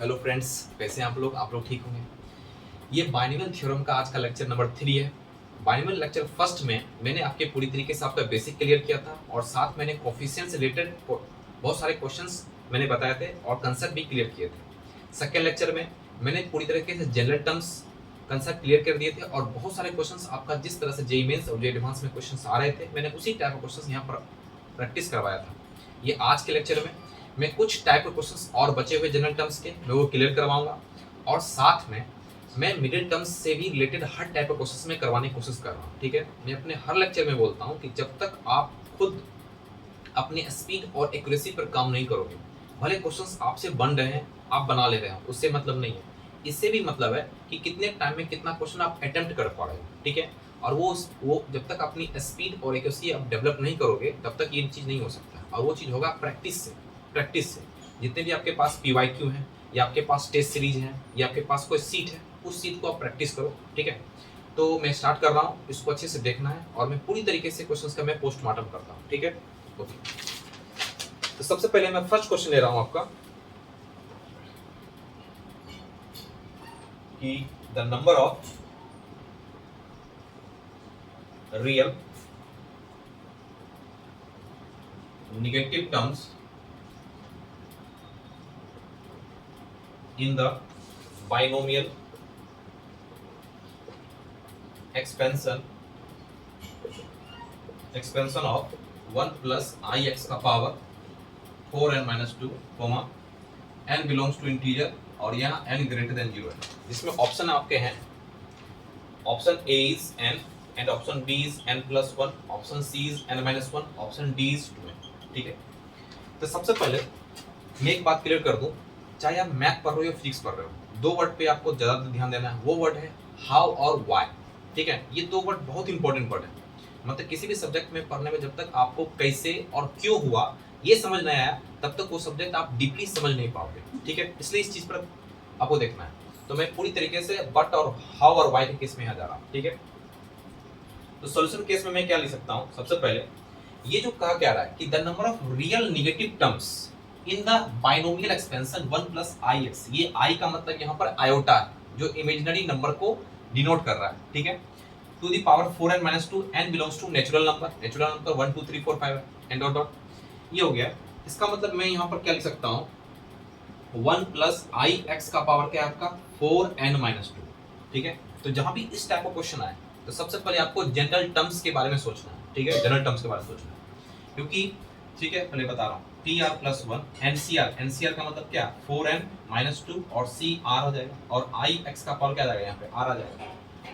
Hello friends, कैसे हैं आप लोग ठीक होंगे। ये बाइनोमियल थ्योरम का आज का लेक्चर नंबर 3 है। बाइनोमियल लेक्चर फर्स्ट में मैंने आपके पूरी तरीके से आपका बेसिक क्लियर किया था और साथ मैंने कोफिशिएंट से रिलेटेड बहुत सारे क्वेश्चंस मैंने बताए थे और कंसेप्ट भी क्लियर किए थे। सेकेंड लेक्चर में मैंने पूरी तरीके से जनरल टर्म्स कंसेप्ट क्लियर कर दिए थे और बहुत सारे क्वेश्चंस आपका जिस तरह से जेईई मेंस और जेईई एडवांस में क्वेश्चंस आ रहे थे, मैंने उसी टाइप ऑफ क्वेश्चंस यहाँ पर प्रैक्टिस करवाया था। ये आज के लेक्चर में मैं कुछ टाइप के क्वेश्चंस और बचे हुए जनरल टर्म्स के मैं वो क्लियर करवाऊंगा और साथ में मैं मिडिल टर्म्स से भी रिलेटेड हर टाइप के क्वेश्चंस में करवाने की कोशिश कर रहा हूँ। ठीक है, मैं अपने हर लेक्चर में बोलता हूँ कि जब तक आप खुद अपनी स्पीड और एक्यूरेसी पर काम नहीं करोगे, भले क्वेश्चंस आपसे बन रहे हैं, आप बना ले रहे हो, उससे मतलब नहीं है। इससे भी मतलब है कि कितने टाइम में कितना क्वेश्चन आप अटेम्प्ट कर पा रहे हो। ठीक है, और वो जब तक अपनी स्पीड और एक्यूरेसी आप डेवलप नहीं करोगे तब तक ये चीज़ नहीं हो सकता और वो चीज़ होगा प्रैक्टिस से। जितने भी आपके पास पीवाईक्यू हैं या आपके पास टेस्ट सीरीज है या आपके पास कोई सीट है, उस सीट को आप प्रैक्टिस करो। ठीक है, तो मैं स्टार्ट कर रहा हूँ, इसको अच्छे से देखना है और मैं पूरी तरीके से क्वेश्चंस का मैं पोस्टमार्टम करता हूँ। ठीक है, ओके। तो सबसे पहले मैं फर्स्ट क्वेश्चन ले रहा हूँ आपका कि the number of real negative terms in the binomial expansion of 1 plus ix का power 4n minus 2 comma n belongs to integer और यहाँ n greater than 0 है। इसमें ऑप्शन आपके हैं, option A is n and option B is n plus 1, option C is n minus 1, option D is 2n। ठीक है, तो सबसे पहले मैं एक बात क्लियर कर दूं, चाहे आप मैथ पढ़ रहे हो या फिजिक्स पढ़ रहे हो, दो वर्ड पे आपको ज्यादा ध्यान देना है। वो वर्ड है हाउ और व्हाई। ठीक है, ये दो वर्ड बहुत इंपॉर्टेंट वर्ड है। मतलब किसी भी सब्जेक्ट में पढ़ने में जब तक आपको कैसे और क्यों हुआ ये समझ नहीं आया तब तक वो सब्जेक्ट आप डीपली समझ नहीं पाओगे। ठीक है, इसलिए इस चीज पर आपको देखना है। तो मैं पूरी तरीके से बट और हाउ और व्हाई के केस में यहाँ जा रहा हूँ। ठीक है, तो सोल्यूशन केस में मैं क्या लिख सकता हूँ, सबसे पहले ये जो कहा क्या रहा है कि the number of real negative terms in the binomial expansion 1 plus I x, ये आई का मतलब यहाँ पर आयोटा है जो इमेजिनरी नंबर को डिनोट कर रहा है। ठीक है, to the power 4n minus 2, n belongs to natural number 1 2 3 4 5 and dot dot, ये हो गया। इसका मतलब मैं यहाँ पर क्या लिख सकता हूँ, 1 प्लस आई एक्स का पावर क्या है आपका 4n minus 2। ठीक है, तो जहां भी इस टाइप का क्वेश्चन आए तो सबसे पहले आपको जनरल टर्म्स के बारे में सोचना है। ठीक है, जनरल टर्म्स के बारे में सोचना है, क्योंकि ठीक है पहले बता रहा हूँ पी आर प्लस 1 एनसीआर का मतलब क्या 4n minus 2 और सी आर हो जाएगा और आई एक्स का पावर क्या आ जाएगा, यहाँ पे आर आ जाएगा।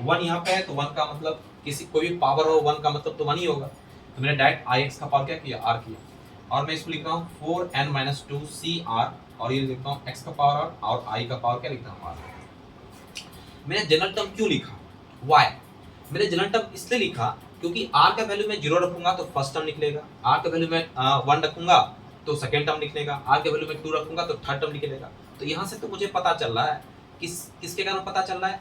1 यहाँ पे है तो 1 का मतलब किसी कोई भी पावर हो 1 का मतलब तो 1 ही होगा, तो मैंने डायरेक्ट आई एक्स का पावर क्या किया, आर किया। और मैं इसको लिख रहा हूँ 4n minus 2 सी आर और ये लिखता हूँ एक्स का पावर और आई का पावर क्या लिखता हूँ, आर। मैंने जनरल टर्म क्यों लिखा, वाई। मैंने जनरल टर्म इसलिए लिखा क्योंकि r का वैल्यू मैं 0 रखूंगा तो फर्स्ट टर्म निकलेगा, r का वैल्यू मैं 1 रखूंगा तो सेकंड टर्म निकलेगा, r के वैल्यू में 2 रखूंगा तो थर्ड टर्म निकलेगा। तो यहाँ से तो मुझे पता चल रहा है किसके कारण पता चल रहा है,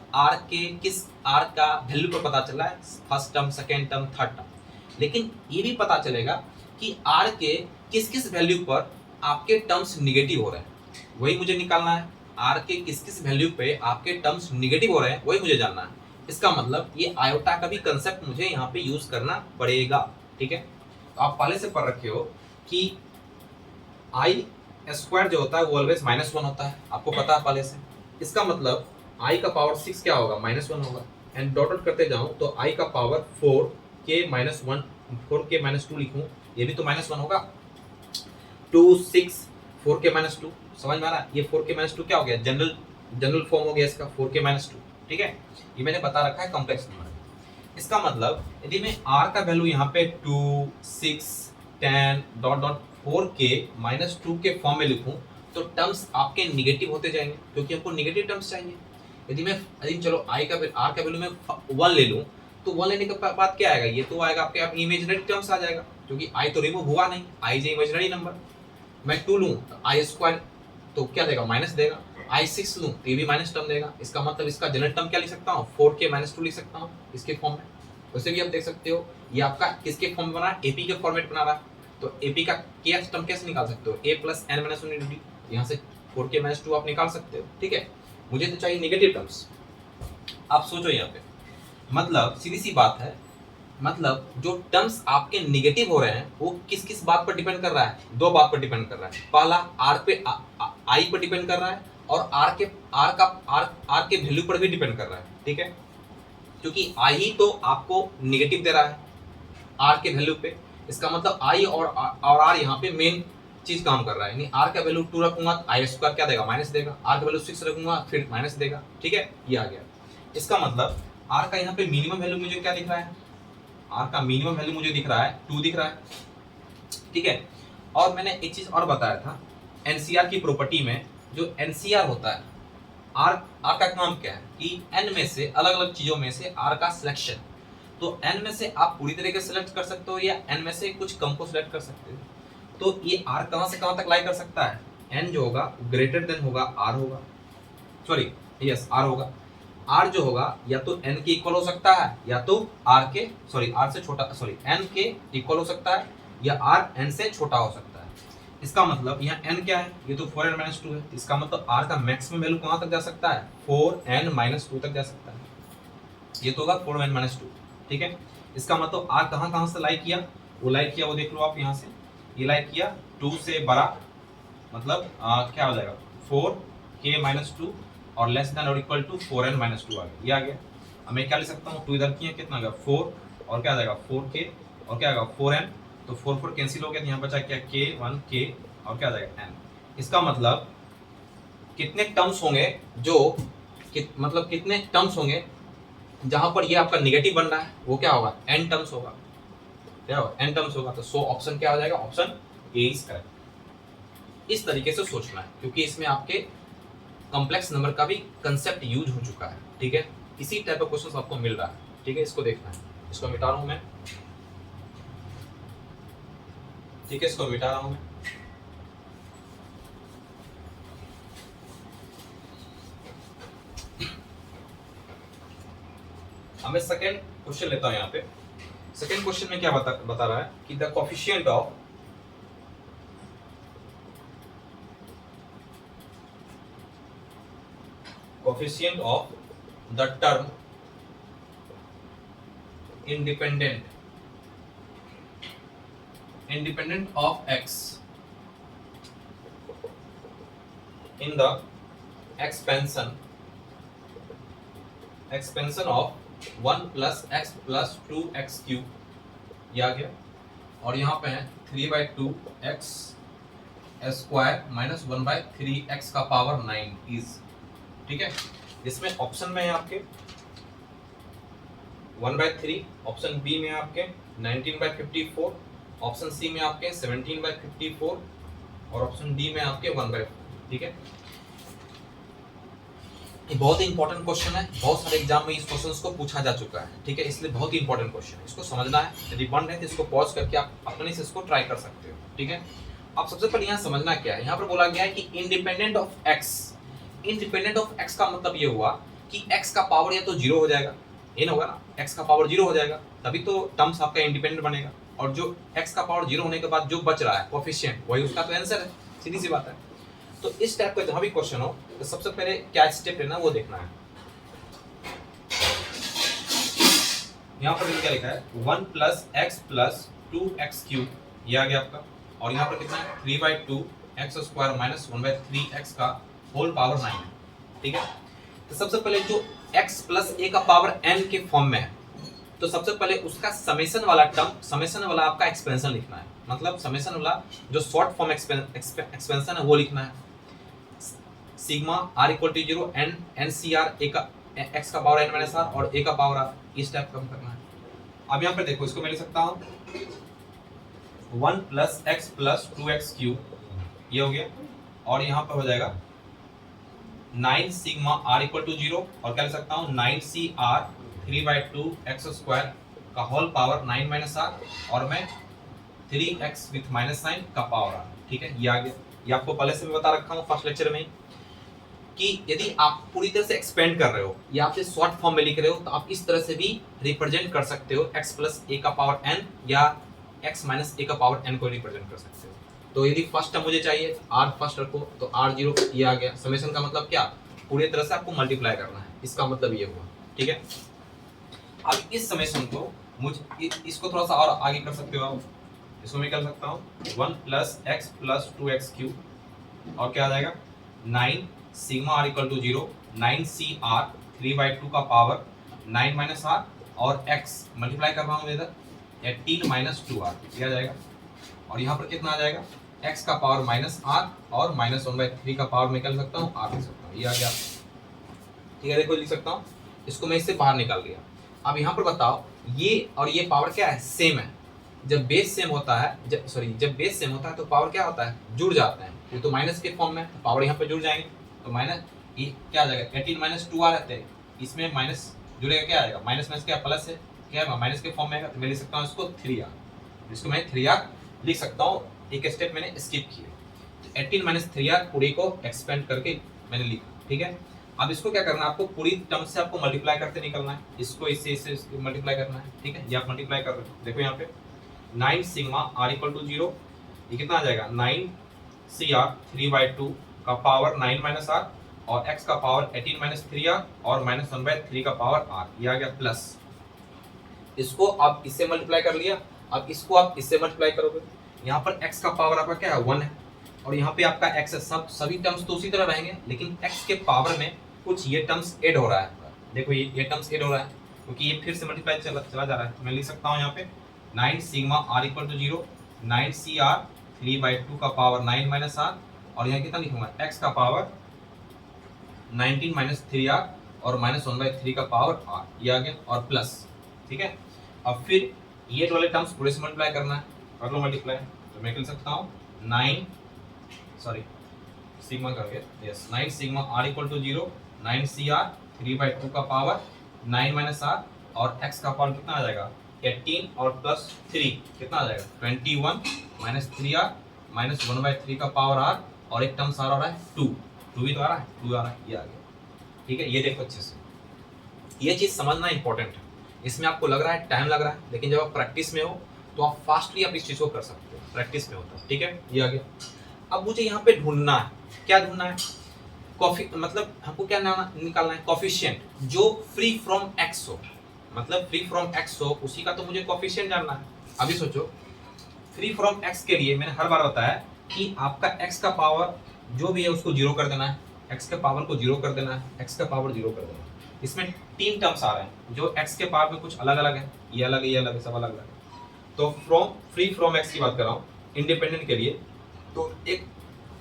r का वैल्यू पर पता चल रहा है, first term second term third term. लेकिन ये भी पता चलेगा कि r के किस किस वैल्यू पर आपके टर्म्स निगेटिव हो रहे हैं, वही मुझे निकालना है। r के किस किस वैल्यू पे आपके टर्म्स निगेटिव हो रहे हैं वही मुझे जानना है। इसका मतलब ये आयोटा का भी कंसेप्ट मुझे यहाँ पे यूज करना पड़ेगा। ठीक है, तो आप पहले से पढ़ रखे हो कि आई स्क्वायर जो होता है वो ऑलवेज -1 होता है, आपको पता है पहले से। इसका मतलब आई का पावर 6 क्या होगा, -1 होगा। एंड डॉट डॉट करते जाऊं तो आई का पावर 4k-2 लिखूं, ये भी तो -1 होगा। 2 6 4k-2 समझ में आ रहा है, ये 4k-2 क्या हो गया, जनरल फॉर्म हो गया इसका 4k-2। ठीक है, ये मैंने बता रखा है कॉम्प्लेक्स नंबर। इसका मतलब यदि मैं r का वैल्यू यहाँ पे 2 6 10 डॉट डॉट 4k-2 के फॉर्म में लिखूं तो टर्म्स आपके निगेटिव होते जाएंगे क्योंकि हमको निगेटिव टर्म्स चाहिए। यदि चलो r का वैल्यू मैं 1 ले लूं तो 1 लेने के बाद क्या आएगा, ये तो आएगा आपके आप इमेजिनरी टर्म्स आ जाएगा क्योंकि i तो रिमूव हुआ नहीं, i इज इमेजिनरी नंबर। मैं 2 लूं तो आई स्क्वायर तो क्या देगा, माइनस देगा। I6 लूं तो ये भी माइनस टर्म देगा। इसका मतलब इसका जनरल टर्म क्या लिख सकता हूँ, 4k-2 लिख सकता हूँ इसके फॉर्म में। वैसे भी आप देख सकते हो ये आपका किसके फॉर्म में बना है, एपी के फॉर्मेट बना रहा है। तो एपी का के टर्म कैसे निकाल सकते हो, a plus n minus 1 dt, यहाँ से 4k माइनस 2 आप निकाल सकते हो, ठीक है। मुझे तो चाहिए नेगेटिव टर्म्स। आप सोचो यहाँ पे, मतलब सीधी सी बात है, मतलब जो टर्म्स आपके नेगेटिव हो रहे हैं वो किस किस बात पर डिपेंड कर रहा है? दो बात पर डिपेंड कर रहा है। पहला आर पे आई पर डिपेंड कर रहा है, और आर के वैल्यू पर भी डिपेंड कर रहा है, ठीक है। क्योंकि आई ही तो आपको नेगेटिव दे रहा है आर के वैल्यू पे, इसका मतलब आई और आर यहाँ पे मेन चीज काम कर रहा है। यानी आर का वैल्यू 2 रखूंगा तो आई स्क्वायर क्या देगा? माइनस देगा। आर का वैल्यू 6 रखूंगा फिर माइनस देगा, ठीक है। ये आ गया। इसका मतलब आर का यहाँ पे मिनिमम वैल्यू मुझे क्या दिख रहा है? आर का मिनिमम वैल्यू मुझे दिख रहा है 2 दिख रहा है, ठीक है। और मैंने एक चीज और बताया था एनसीआर की प्रॉपर्टी में, जो एनसीआर होता है, आर का काम क्या है कि एन में से अलग अलग चीजों में से आर का सिलेक्शन। तो एन में से आप पूरी तरीके से सिलेक्ट कर सकते हो या एन में से कुछ कम को सिलेक्ट कर सकते हो। तो ये आर कहां से कहां तक लाई कर सकता है? एन जो होगा ग्रेटर देन होगा आर होगा, सॉरी यस आर होगा। आर जो होगा या तो एन के इक्वल हो सकता है या तो आर के, सॉरी आर से छोटा, सॉरी एन के इक्वल हो सकता है या आर एन से छोटा हो सकता है। इसका मतलब यहाँ एन क्या है? ये तो 4n माइनस 2 है। इसका मतलब आर का मैक्सिमम वैल्यू कहां तक जा सकता है? 4n माइनस 2 तक जा सकता है। ये तो होगा 4n माइनस 2, ठीक है। इसका मतलब आर कहां कहां से लाई किया? वो लाई किया, वो देख लो आप यहाँ से, ये लाई किया 2 से बड़ा, मतलब क्या हो जाएगा 4k माइनस 2 और लेस देन और इक्वल टू 4n माइनस 2 आ गया। ये आ गया। अब मैं क्या लिख सकता हूँ? 2 इधर किया, कितना आ गया 4 और क्या आ जाएगा 4k और क्या आएगा 4n, तो 4 कैंसिल हो गया, तो यहाँ बचा क्या k 1k और क्या आ जाएगा n। इसका मतलब कितने टर्म्स होंगे जो मतलब कितने टर्म्स होंगे जहां पर ये आपका नेगेटिव बन रहा है, वो क्या होगा? n टर्म्स होगा। क्या होगा? n टर्म्स होगा। तो सो ऑप्शन क्या हो जाएगा? Option A is correct. इस तरीके से सोचना है क्योंकि इसमें आपके कॉम्प्लेक्स नंबर का भी कंसेप्ट यूज हो चुका है, ठीक है। इसी टाइप ऑफ क्वेश्चंस आपको मिल रहा है, ठीक है। इसको देखना है, इसको मिटा रहा हूं मैं, ठीक है, इसको मिटा रहा हूं मैं। अब मैं सेकेंड क्वेश्चन लेता हूं। यहाँ पे सेकेंड क्वेश्चन में क्या बता रहा है कि the coefficient of the term independent of x in the expansion of 1 plus x plus 2x cube, ये आ गया। और यहाँ पे है 3/2 x स्क्वायर माइनस 1/3 x का पावर 9 इज, ठीक है। इसमें ऑप्शन में है आपके 1/3, ऑप्शन बी में आपके 19/54, ऑप्शन सी में आपके 17/54 और ऑप्शन डी में आपके 1/4, ठीक है। ये बहुत ही इंपॉर्टेंट क्वेश्चन है, बहुत सारे एग्जाम में इस क्वेश्चन को पूछा जा चुका है, ठीक है। इसलिए बहुत ही इंपॉर्टेंट क्वेश्चन है, इसको समझना है। यदि बन रहे तो इसको पॉज करके आप अपने से इसको ट्राई कर सकते हो, ठीक है। अब सबसे पहले यहाँ समझना क्या है, यहाँ पर बोला गया है कि independent of x. Independent of x का मतलब ये हुआ कि एक्स का पावर या तो 0 हो जाएगा, ये ना होगा ना, एक्स का पावर 0 हो जाएगा तभी तो टर्म्स आपका इंडिपेंडेंट बनेगा। और जो एक्स का पावर 0 होने के बाद जो बच रहा है कोएफिशिएंट, वही उसका तो आंसर है, सीधी सी बात है। तो इस टाइप का जहां भी क्वेश्चन हो तो सबसे पहले क्या स्टेप लेना वो देखना है। यहाँ पर क्या लिखा है 1 plus x plus 2x cube, ये आ गया आपका। और यहाँ पर कितना है 3/2 x स्क्वायर माइनस 1/3 x का होल पावर 9 है, ठीक है। तो सबसे पहले जो x प्लस a का पावर n के फॉर्म में है, तो सबसे पहले उसका समेशन वाला टर्म, समेशन वाला आपका एक्सपेंशन लिखना है। मतलब समेशन वाला जो शॉर्ट फॉर्म एक्सपेंशन है वो लिखना है। Sigma r equal to 0 n CR a का x का पावर n माइनस r और a का पावर r, इस टाइप का करना है। अब यहाँ पे देखो, इसको मैं लिख सकता हूँ 1 plus x plus 2x cube, ये हो गया। और यहाँ पर हो जाएगा 9 सिग्मा r इक्वल टू 0 और क्या लिख सकता हूँ 9CR 3/2 x स्क्वायर का होल पावर 9 माइनस r और मैं 3x विथ माइनस साइन का पावर r, ठीक है। ये आ गया। ये आपको पहले से मैं बता रखा हूँ फर्स्ट लेक्चर में कि यदि आप पूरी तरह से एक्सपेंड कर रहे हो या आप शॉर्ट फॉर्म में लिख रहे हो तो आप इस तरह से भी रिप्रेजेंट कर सकते हो, x प्लस a का पावर n या x माइनस a का पावर n को रिप्रेजेंट कर सकते हो, तो यदि फर्स्ट टर्म मुझे चाहिए आर फर्स्ट रखो तो आर जीरो ये आ गया। समेशन का मतलब क्या, पूरी तरह से आपको मल्टीप्लाई करना है, इसका मतलब ये हुआ। ठीक है, अब इस समेशन को मुझे इसको थोड़ा सा और आगे कर सकते हो आप, इसको मैं कर सकता हूँ 1 plus x plus 2x cube और क्या आ जाएगा 9 sigma R equal to 0 9 C R 3/2 का पावर 9 माइनस आर और x मल्टीप्लाई कर रहा हूँ इधर 18 माइनस 2r ये आ जाएगा। और यहाँ पर कितना आ जाएगा x का पावर माइनस आर और माइनस 1/3 का पावर मैं कर सकता हूँ r लिख सकता हूँ, ये आ गया। ठीक है, देखो लिख सकता हूँ, इसको मैं इससे बाहर निकाल लिया। अब यहाँ पर बताओ ये और ये पावर क्या है, सेम है। जब बेस सेम होता है, जब बेस सेम होता है तो पावर क्या होता है, जुड़ जाते हैं। ये तो माइनस के फॉर्म में है तो पावर यहाँ पे जुड़ जाएंगे, तो माइनस ये क्या आ जाएगा 18 माइनस 2 आ रहते हैं, इसमें माइनस जुड़ेगा क्या आएगा माइनस माइनस क्या प्लस है, क्या है माइनस के फॉर्म में है, तो मैं लिख सकता हूँ इसको 3r, इसको मैं 3r लिख सकता हूँ। एक स्टेप मैंने स्किप किया, तो 18 माइनस 3r पूरी को एक्सपेंड करके मैंने लिखा। ठीक है, अब इसको क्या करना है, आपको पूरी टर्म से आपको मल्टीप्लाई करते निकलना है, इसको इससे मल्टीप्लाई करना है। ठीक है, ये आप मल्टीप्लाई कर रहे हो, देखो यहाँ पे 9 सिग्मा आर इक्वल टू 0 ये कितना आ जाएगा 9 सी आर 3/2 का पावर 9 माइनस आर और x का पावर 18 माइनस 3r और माइनस 1/3 का पावर r, ये आ गया प्लस। इसको आप इससे मल्टीप्लाई कर लिया, अब इसको आप इससे मल्टीप्लाई करोगे, यहाँ पर x का पावर आपका क्या है 1 है और यहाँ पे आपका x है, सभी टर्म्स तो उसी तरह रहेंगे, लेकिन x के पावर में कुछ ये टर्म्स ऐड हो रहा है। देखो ये टर्म्स ऐड हो रहा है क्योंकि ये फिर से मल्टीप्लाई चला जा रहा है। मैं लिख सकता हूँ यहाँ पे 9 sigma r equal to 0 9 C R 3/2 का पावर 9 माइनस आर और यहाँ कितना लिखूंगा x का पावर 19 माइनस 3r और माइनस 1/3 का पावर r, ये आ गया और प्लस। ठीक है, अब फिर ये वाले टर्म्स पूरे से मल्टीप्लाई करना है, कर लो मल्टीप्लाई, तो मैं कर सकता हूँ 9 सिग्मा करके yes 9 sigma r equal to 0 9 C R 3/2 का पावर 9 माइनस r और x का पावर कितना आ जाएगा 18 और प्लस 3 कितना आ जाएगा 21 माइनस 3r माइनस 1/3 का पावर r और एक टर्म्स आ रहा है 2 भी तो आ रहा है 2 आ रहा है, ये आ गया। ठीक है, ये देखो अच्छे से, ये चीज़ समझना इंपॉर्टेंट है। इसमें आपको लग रहा है टाइम लग रहा है, लेकिन जब आप प्रैक्टिस में हो तो आप फास्टली आप इस चीज़ को कर सकते हो, प्रैक्टिस में होता है। ठीक है, ये आ गया। अब मुझे यहाँ पे ढूंढना है, क्या ढूंढना है, मतलब हमको क्या निकालना है कॉफिशिएंट जो फ्री फ्रॉम एक्स हो, मतलब फ्री फ्रॉम एक्स हो उसी का तो मुझे कॉफिशिएंट जानना है। अभी सोचो फ्री फ्रॉम एक्स के लिए मैंने हर बार बताया कि आपका एक्स का पावर जो भी है उसको जीरो कर देना है, एक्स के पावर को जीरो कर देना है, एक्स का पावर जीरो कर देना है। इसमें 3 टर्म्स आ रहे हैं जो एक्स के पावर में कुछ अलग अलग है, ये अलग है, ये अलग है, सब अलग अलग है। तो फ्री फ्रॉम एक्स की बात कर रहा हूँ इंडिपेंडेंट के लिए, तो एक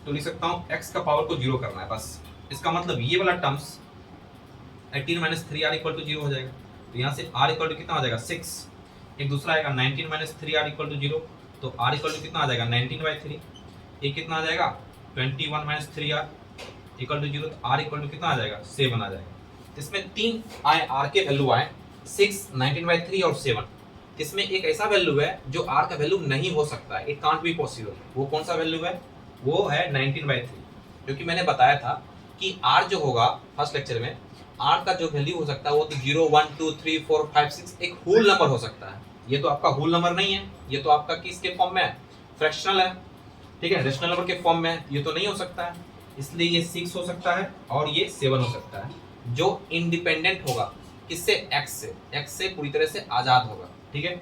तो लिख सकता हूँ एक्स का पावर को जीरो करना है बस। इसका मतलब ये वाला terms 18 minus 3r equal to 0 हो जाएगा, तो यहाँ से r इक्वल टू कितना आ जाएगा 6। एक दूसरा आएगा 19 माइनस 3r इक्वल टू 0, तो r इक्वल टू कितना आ जाएगा 19/3। एक कितना आ जाएगा 21 माइनस 3r इक्वल टू 0, तो r इक्वल टू कितना आ जाएगा 7 आ जाएगा। इसमें 3 आए r के वैल्यू आए 6, 19/3 और 7। इसमें एक ऐसा वैल्यू है जो r का वैल्यू नहीं हो सकता है, इट कांट बी पॉसिबल। वो कौन सा वैल्यू है, वो है 19/3, क्योंकि मैंने बताया था कि r जो होगा फर्स्ट लेक्चर में, r का जो वैल्यू हो सकता है वो तो 0, 1, 2, 3, 4, 5, 6 एक होल नंबर हो सकता है। ये तो आपका होल नंबर नहीं है, ये तो आपका किसके फॉर्म में है, फ्रैक्शनल है। ठीक है, रेशनल नंबर के फॉर्म में है, ये तो नहीं हो सकता है, इसलिए ये 6 हो सकता है और ये 7 हो सकता है, जो इंडिपेंडेंट होगा किससे, x से पूरी तरह से आजाद होगा। ठीक है,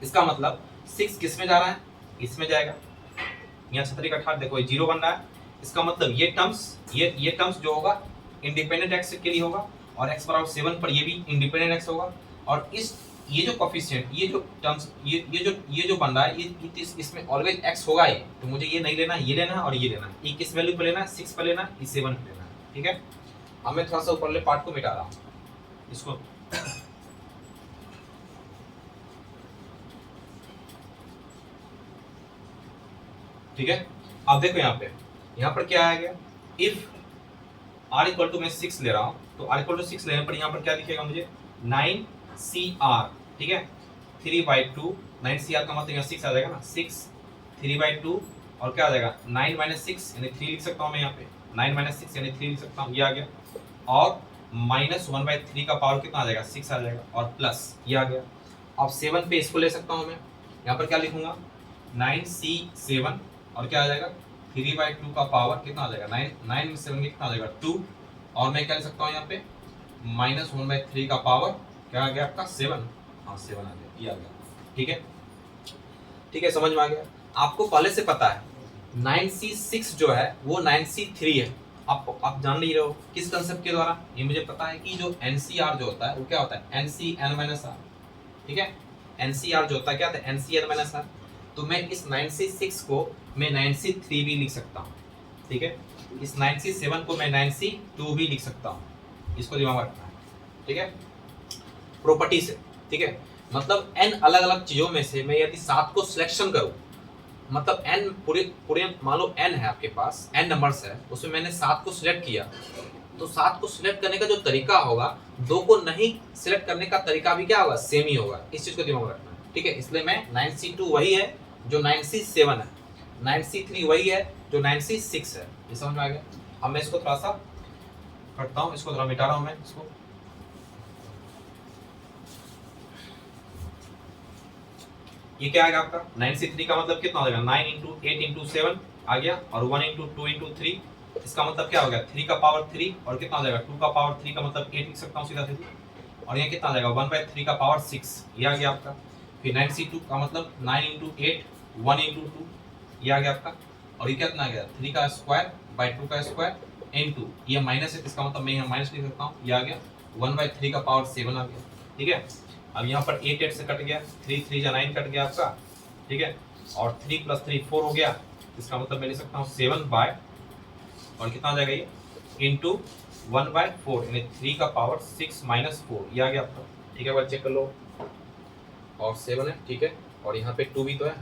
इसका मतलब 6 किस में जा रहा है, इसमें जाएगा। यहाँ 6 का 8 देखो 0 बन रहा है, इसका मतलब ये टर्म्स जो होगा इंडिपेंडेंट x के लिए होगा और x बराबर 7 पर ये भी इंडिपेंडेंट x होगा। और ये जो कोफिशिएंट, ये जो टर्म्स, ये जो बन रहा है, ये इसमें ऑलवेज x होगा ही, तो मुझे ये नहीं लेना, ये लेना है और ये लेना है। ये किस वैल्यू पे लेना है, 6 पे लेना है, 7 पे लेना है। ठीक है, अब मैं थोड़ा सा ऊपरले पार्ट को मिटा रहा हूँ इसको। ठीक है, अब देखो यहाँ पर क्या आया गया, इफ r इक्वल टू मैं 6 ले रहा हूँ, तो r इक्वल टू 6 लेने पर यहाँ पर क्या दिखेगा मुझे 9cr। ठीक है, 3/2 9cr का मतलब यहाँ 6 आ जाएगा ना, 6 3/2 और क्या आ जाएगा 9 माइनस 6 यानी 3 लिख सकता हूँ मैं यहाँ पे, 9 माइनस 6 यानी 3 लिख सकता हूँ, ये आ गया। और माइनस 1/3 का पावर कितना आ जाएगा 6 आ जाएगा और प्लस ये आ गया। अब 7 पे इसको ले सकता हूँ मैं, यहाँ पर क्या लिखूंगा 9c7 और क्या आ जाएगा 3/2 का पावर कितना आ जाएगा 9, 9 में 7 कितना आ जाएगा 2, और मैं क्या लिख सकता हूँ यहाँ पे -1/3 का पावर क्या आ गया आपका 7, हाँ 7 आ गया, ये आ गया। ठीक है, ठीक है, समझ में आ गया। आपको पहले से पता है 9C6 जो है वो 9C3 है, आप जान नहीं रहे हो किस कंसेप्ट के द्वारा। ये मुझे पता है कि जो NCR जो होता है वो क्या होता है NCN-R, ठीक है, NCR जो होता है क्या होता है NCN-R। तो मैं इस 9C6 को मैं 9C3 भी लिख सकता हूँ, ठीक है, इस 9C7 को मैं 9C2 भी लिख सकता हूँ, इसको दिमाग में रखना है, ठीक है, प्रॉपर्टी से, ठीक है। मतलब n अलग अलग चीजों में से मैं यदि 7 को सिलेक्शन करूं, मतलब n पूरे मान लो n है आपके पास, n नंबर्स है, उसमें मैंने 7 को सिलेक्ट किया, तो 7 को सिलेक्ट करने का जो तरीका होगा 2 को नहीं सिलेक्ट करने का तरीका भी क्या होगा सेम ही होगा, इस चीज को दिमाग में रखना है, ठीक है। इसलिए मैं 9C2 वही है जो 9C7 है, 9C3 वही है जो 9C6 है, ये समझ में आ गया। अब मैं इसको थोड़ा सा करता हूँ, इसको थोड़ा मिटा रहा हूँ मैं इसको, ये क्या आएगा आपका 9C3 का मतलब कितना हो जाएगा 9 × 8 × 7 आ गया, और 1 × 2 × 3, इसका मतलब क्या हो गया 3 का पावर 3, और कितना हो जाएगा 2 का पावर 3 का मतलब 8 लिख सकता हूँ सीधा सीधा, और ये कितना आ जाएगा 1/3 का पावर 6, ये आ गया आपका। फिर 9C2 का मतलब 9 × 8 1 × 2, ये आ गया आपका, और ये कितना आ गया 3 का स्क्वायर बाई 2 का स्क्वायर इनटू, ये माइनस है, इसका मतलब मैं यहाँ माइनस लिख सकता हूँ, ये आ गया 1/3 का पावर 7 आ गया, ठीक है। अब यहाँ पर 8 से कट गया, 3 3 जा 9 कट गया आपका, ठीक है, और 3 + 3 4 हो गया, इसका मतलब मैं लिख सकता हूँ 7 बाय, और कितना आ जाएगा ये इंटू 1/4, यानी 3 का पावर 6 - 4, ये आ गया आपका, ठीक है, बार चेक कर लो, और 7 है, ठीक है, और यहाँ पे 2 भी तो है,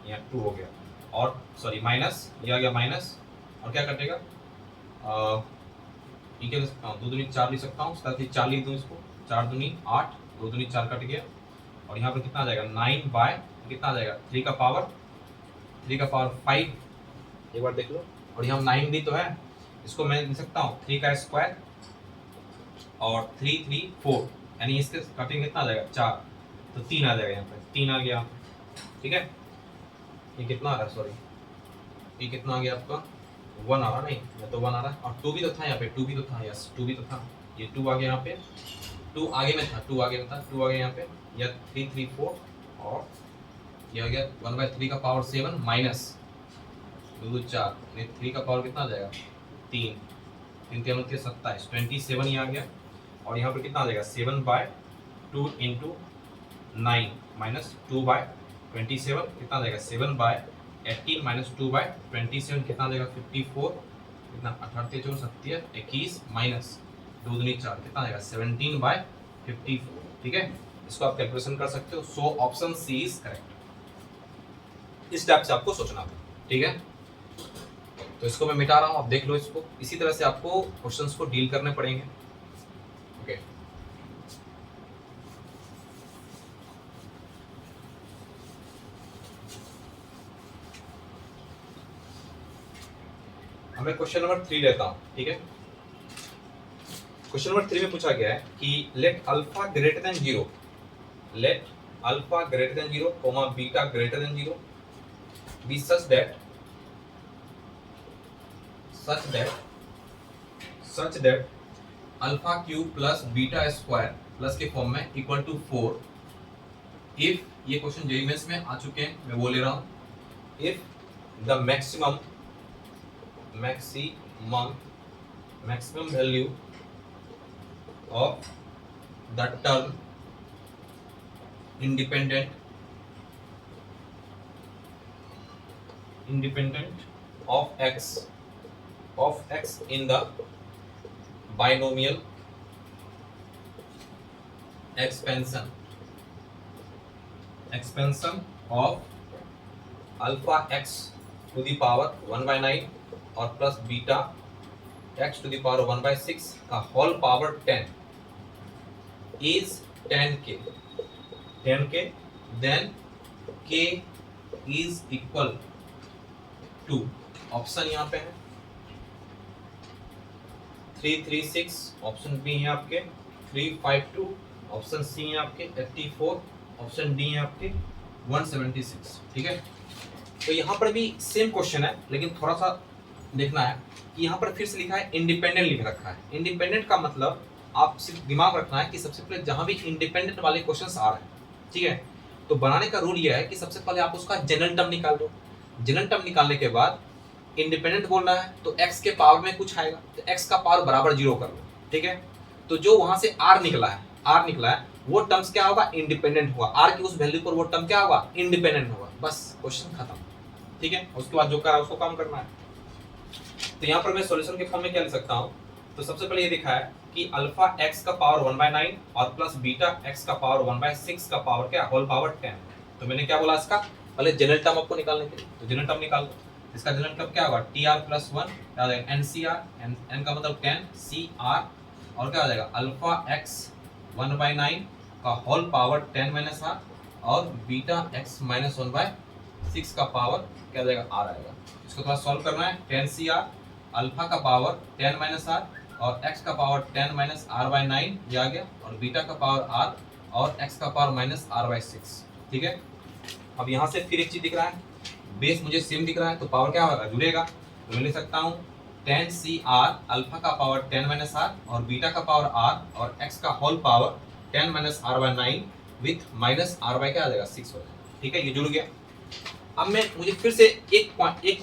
यहाँ 2 हो गया, और सॉरी माइनस, ये आ गया माइनस, और क्या कटेगा ये क्या लिख सकता हूँ 2 दूनी 4 लिख सकता हूँ, साथ ही 4 लिख दूँ इसको, 4 दूनी 8, 2 दूनी 4 कट गया, और यहाँ पर कितना आ जाएगा 9 बाय कितना आ जाएगा 3 का पावर 5, एक बार देख लो, और यहाँ 9 भी तो है, इसको मैं लिख सकता हूँ 3 का स्क्वायर और 3 3 4, यानी इसके कटिंग कितना आ जाएगा 4, तो 3 आ जाएगा, यहाँ पे 3 आ गया, ठीक है। ये कितना आ रहा है, सॉरी ये कितना आ गया आपका 1 आ रहा, नहीं या तो 1 आ रहा है, और 2 भी तो था यहाँ पे, 2 भी तो था, यस 2 भी तो था, ये 2 आ गया यहाँ पे, 2 आगे में था, 2 आगे में था, 2 आ गया यहाँ पे, या 3 3 4, और ये आ गया 1/3 का पावर 7 माइनस 2 2 4, यानी 3 का पावर कितना आ जाएगा 3 3 3 के 27, 27 ये आ गया, और यहाँ पर कितना आ जाएगा 7/2 × 9 माइनस 2/27, कितना आ जाएगा 7/18 - 2/27, कितना आ जाएगा 54, कितना 18 4 70 21 माइनस 2 दूनी 4, कितना आ जाएगा 17/54, ठीक है। इसको आप कैलकुलेशन कर सकते हो, so option C is correct. इस टाइप से आपको सोचना था, ठीक है। तो इसको मैं मिटा रहा हूँ, आप देख लो इसको, इसी तरह से आपको क्वेश्चंस को डील करने पड़ेंगे, ओके। अब मैं क्वेश्चन नंबर 3 लेता हूँ, ठीक है। क्वेश्चन नंबर 3 में पूछा गया है कि let alpha greater than 0, let alpha greater than 0, comma beta greater than 0 be such that alpha cube plus beta square plus के फॉर्म में इक्वल टू 4, इफ, ये क्वेश्चन जेईई मेंस में आ चुके हैं, मैं वो ले रहा हूँ, if the maximum value of the term independent of x in the binomial expansion of alpha x to the power 1/9 और plus beta x to the power 1/6 का whole power 10 is 10k, then k is equal to, ऑप्शन यहाँ पे है 336, option B है आपके 352, option C है आपके 84, ऑप्शन डी है आपके 176, ठीक है। तो यहाँ पर भी सेम क्वेश्चन है, लेकिन थोड़ा सा देखना है कि यहाँ पर फिर से लिखा है इंडिपेंडेंट लिख रखा है। इंडिपेंडेंट का मतलब आप सिर्फ दिमाग रखना है कि सबसे पहले जहाँ भी इंडिपेंडेंट वाले क्वेश्चन आ रहे हैं, ठीक है, तो बनाने का रूल यह है कि सबसे पहले आप उसका जनरल टर्म निकाल दो। जनरल टर्म निकालने के बाद इंडिपेंडेंट बोलना है तो x के पावर में कुछ आएगा, तो x का पावर बराबर 0 कर लो, ठीक है। तो जो वहां से r निकला है वो टर्म्स क्या होगा, इंडिपेंडेंट होगा। r की उस वैल्यू पर वो टर्म क्या होगा, इंडिपेंडेंट होगा। बस क्वेश्चन खत्म, ठीक है। उसके बाद जो करा उसको काम करना है। तो यहाँ पर मैं सॉल्यूशन के फॉर्म में क्या लिख सकता हूँ, तो सबसे पहले ये दिखा है कि अल्फा x का पावर 1/9 और प्लस बीटा x का पावर 1/6 का पावर क्या, होल पावर 10। तो मैंने क्या बोला इसका, पहले जनरल टर्म आपको निकालने के लिए, तो जनरल टर्म निकाल दो। इसका जनरल टर्म क्या होगा, tr प्लस 1 क्या हो जाएगा, ncr, n का मतलब 10 cr, और क्या हो जाएगा अल्फा x 1/9 का होल पावर 10 माइनस r, और बीटा x माइनस 1/6 का पावर क्या हो जाएगा, r आएगा। इसको थोड़ा सॉल्व करना है। 10cr अल्फा का पावर 10 माइनस r और x का पावर 10 माइनस r/9 ये आ गया, और बीटा का पावर r और x का पावर माइनस r/6, ठीक है। अब यहाँ से फिर एक चीज दिख रहा है, बेस मुझे सेम दिख रहा है, तो पावर क्या होगा, जुड़ेगा। तो मैं लिख सकता हूँ 10cr अल्फा का पावर 10 माइनस r और बीटा का पावर r और x का whole power 10 minus r/9 with minus r by क्या आ जाएगा, 6 हो जाएगा, ठीक है। ये जुड़ गया। अब मैं मुझे फिर से एक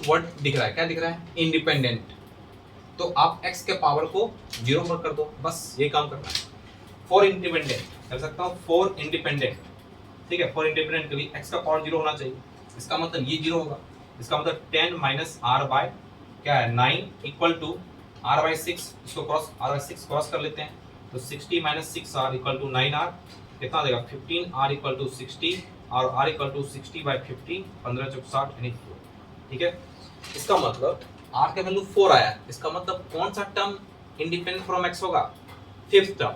वर्ड दिख रहा है, क्या दिख रहा है, इंडिपेंडेंट। तो आप x के पावर को 0 पर कर दो, बस ये काम करना है। फॉर इंडिपेंडेंट कर सकता हूँ, फॉर इंडिपेंडेंट, ठीक है। फॉर इंडिपेंडेंट के लिए x का पावर 0 होना चाहिए, इसका मतलब ये 0 होगा। इसका मतलब 10 माइनस r बाय क्या है 9 इक्वल टू r/6, इसको क्रॉस r/6 क्रॉस कर लेते हैं, तो 60 minus 6r equal to 9r, कितना आ जाएगा 15r इक्वल टू 60, और r इक्वल टू 60/50, 15 चौक 60 यानी 4, ठीक है। इसका मतलब r का वैल्यू 4 आया, इसका मतलब कौन सा टर्म इंडिपेंडेंट फ्रॉम x होगा, फिफ्थ टर्म,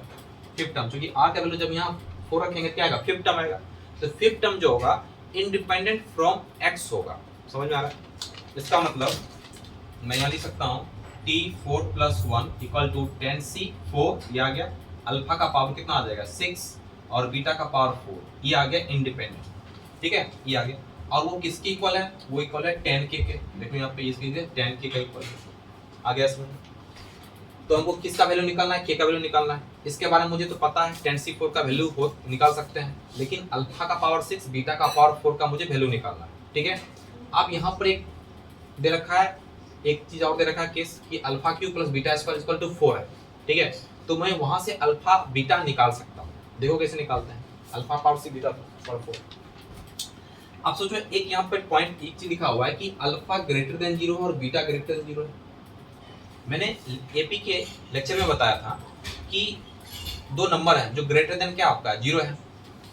क्योंकि r का वैल्यू जब यहाँ 4 रखेंगे क्या आएगा, फिफ्थ टर्म आएगा। तो फिफ्थ टर्म जो होगा इंडिपेंडेंट फ्रॉम x होगा, समझ में आ रहा है। इसका मतलब मैं यहाँ लिख सकता हूँ t4 + 1 इक्वल टू 10c4, ये आ गया। अल्फा का पावर कितना आ जाएगा 6 और बीटा का पावर 4, ये आ गया इंडिपेंडेंट, ठीक है, ये आ गया। और वो किसकी इक्वल है, वो इक्वल है 10k के। देखो यहाँ पे इसकी 10k का इक्वल आ गया इसमें। तो हमको किसका वैल्यू निकालना है, k का वैल्यू निकालना है। इसके बारे में मुझे तो पता है 10c4 का वैल्यू निकाल सकते हैं, लेकिन अल्फा का पावर 6 बीटा का पावर 4 का मुझे वैल्यू निकालना है, ठीक है। अब यहाँ पर एक दे रखा है, एक चीज और दे रखा है केस कि alpha Q plus beta square equal to 4 है, ठीक है। तो मैं वहां से अल्फा बीटा निकाल सकता हूँ। देखो कैसे निकालते हैं, अल्फा पावर 6 बीटा पावर 4। आप सोचो एक यहाँ पर पॉइंट एक चीज लिखा हुआ है कि अल्फा ग्रेटर देन 0 और बीटा ग्रेटर देन 0 है। मैंने एपी के लेक्चर में बताया था कि दो नंबर है जो ग्रेटर देन क्या आपका 0 है,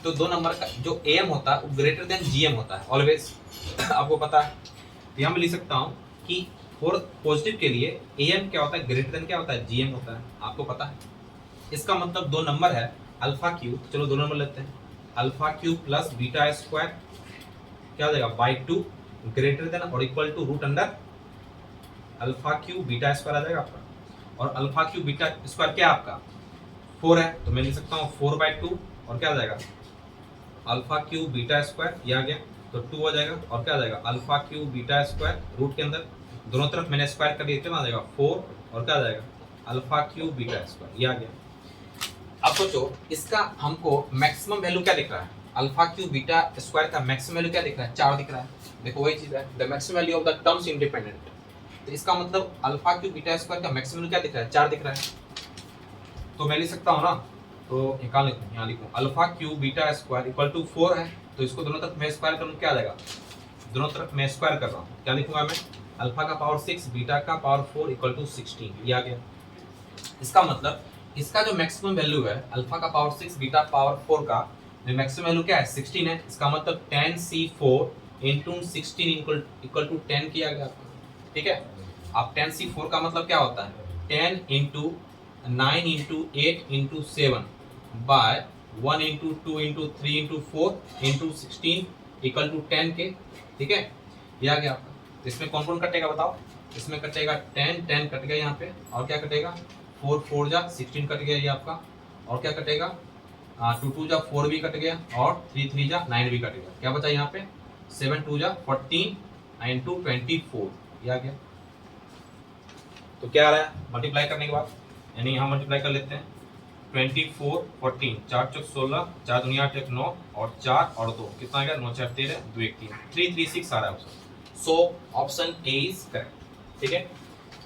तो दो नंबर का जो एम होता है वो ग्रेटर देन जीएम होता है ऑलवेज, आपको पता है। यहाँ मैं लिख सकता हूँ कि फॉर पॉजिटिव के लिए एम क्या होता है, ग्रेटर देन क्या होता है, जीएम होता है, आपको पता है। इसका मतलब दो नंबर है अल्फा क्यू, चलो दो नंबर लेते हैं, alpha Q plus beta square क्या हो जाएगा बाई 2 ग्रेटर देन और equal to root under alpha Q beta square आ जाएगा आपका। और अल्फा क्यू बीटा स्क्वायर क्या आपका 4 है, तो मैं लिख सकता हूँ 4/2 और क्या आ जाएगा अल्फा क्यू बीटा स्क्वायर, ये आ गया तो 2 हो जाएगा, और क्या आ जाएगा alpha Q beta square root के अंदर दोनों तरफ मैंने स्क्वायर कर दिया, कितना आ जाएगा 4, और क्या आ जाएगा अल्फा क्यू बीटा स्क्वायर, ये आ गया। अब सोचो इसका हमको मैक्सिमम वैल्यू क्या दिख रहा है, अल्फा क्यू बीटा स्क्वायर का मैक्सिमम वैल्यू क्या दिख रहा है, 4 दिख रहा है। देखो वही चीज है, the maximum value of the terms independent. तो इसका मतलब अल्फा क्यू बीटा स्क्वायर का मैक्सिमम वैल्यू क्या दिख रहा है, 4 दिख रहा है। तो मैं लिख सकता हूँ ना, तो यहाँ लिखूँ, यहाँ लिखूँ alpha Q beta square equal to 4 है, तो इसको दोनों तरफ मैं स्क्वायर करूँ क्या आ जाएगा, दोनों तरफ मैं स्क्वायर कर रहा हूँ, क्या लिखूंगा मैं अल्फा का पावर 6 बीटा का पावर 4 इक्वल टू 16, ये आ गया। इसका मतलब इसका जो मैक्सिमम वैल्यू है अल्फा का पावर 6 बीटा पावर 4 का मैक्सिमम वैल्यू क्या है 16 है। इसका मतलब 10c4 इंटू 16 इक्वल टू 10 किया गया, ठीक है। अब 10c4 का मतलब क्या होता है 10 into 9 into 8 into 7 by 1 into 2 into 3 into 4 into 16 equal to 10 के, ठीक है, ये आ गया आपका। तो इसमें कौन कौन कटेगा बताओ, इसमें कटेगा 10 कट गया यहाँ पे, और क्या कटेगा 4 4 जा 16 कट गया ये आपका, और क्या कटेगा 2 2 जा 4 भी कट गया, और 3 3 जा 9 भी कट गया। क्या बचा यहाँ पे 7 2 जा 14 इंटू 24, ये आ गया। तो क्या आ रहा है मल्टीप्लाई करने के बाद, यानी यहाँ मल्टीप्लाई कर लेते हैं 24 14, 4 चौक 16, 4 दूनी 8 1 9 और 4 और 2 कितना आ गया, 9 4 13 2 1 3, 336 आ रहा है option. So option A is correct. ठीक है,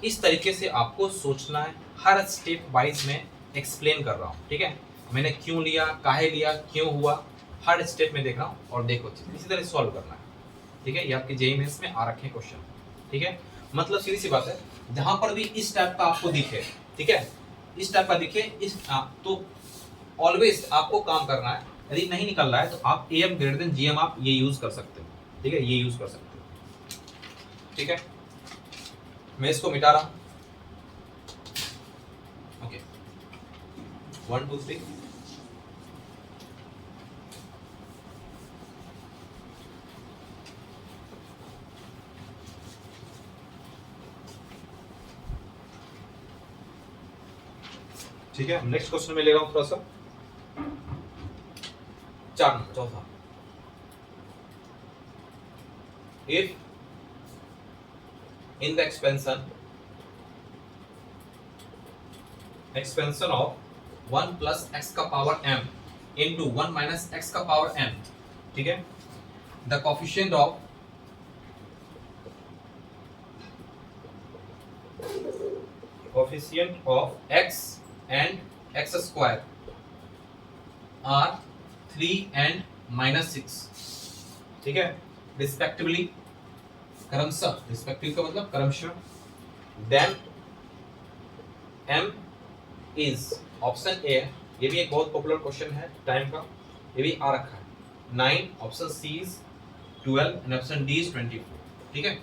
इस तरीके से आपको सोचना है, हर स्टेप वाइज में एक्सप्लेन कर रहा हूँ। ठीक है, मैंने क्यों लिया, काहे लिया, क्यों हुआ, हर स्टेप में देख रहा हूँ और देखो इसी तरह सॉल्व करना है। ठीक है, ये आपके जेईई मेंस में आ रखे हैं क्वेश्चन। ठीक है, मतलब सीधी सी बात है, जहां पर भी इस टाइप का आपको दिखे, ठीक है, इस टाइप का दिखे इस तो ऑलवेज आपको काम करना है। यदि नहीं निकल रहा है तो आप AM ग्रेटर देन GM आप ये यूज कर सकते हो। ठीक है, ये यूज कर सकते हो। ठीक है, मैं इसको मिटा रहा हूं। ओके, 1 2 3 ठीक है, नेक्स्ट क्वेश्चन में ले रहा हूं थोड़ा सा 4 नंबर चौथा। If in the expansion of 1 plus x का power m into 1 minus x का पावर m, ठीक है, the coefficient of x and x square are 3 and -6, ठीक है, रिस्पेक्टिवली, क्रमशः, रिस्पेक्टिव का मतलब क्रमशः, then m is option A, ये भी एक बहुत पॉपुलर क्वेश्चन है टाइम का, ये भी आ रखा है 9, option C is 12 and option D is 24। ठीक है,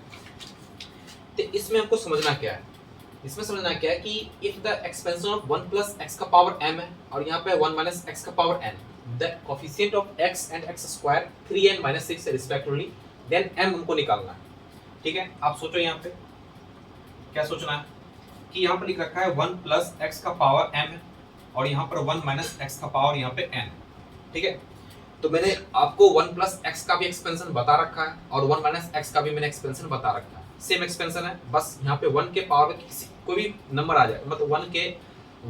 तो इसमें हमको समझना क्या है, इसमें समझना क्या है कि if the expansion of 1 plus x का पावर m है और यहाँ पे 1 माइनस x का power n, the coefficient of x and x square 3 and -6 respectively, then m हमको निकालना है। ठीक है, आप सोचो यहाँ पे क्या सोचना है कि यहाँ पर लिख रखा है 1 प्लस x का पावर m है और यहाँ पर 1 माइनस x का पावर यहाँ पे n। ठीक है, तो मैंने आपको 1 प्लस x का भी एक्सपेंशन बता रखा है और 1 माइनस x का भी मैंने एक्सपेंशन बता रखा है, सेम एक्सपेंशन है, बस यहाँ पे 1 के पावर में किसी कोई भी नंबर आ जाए, मतलब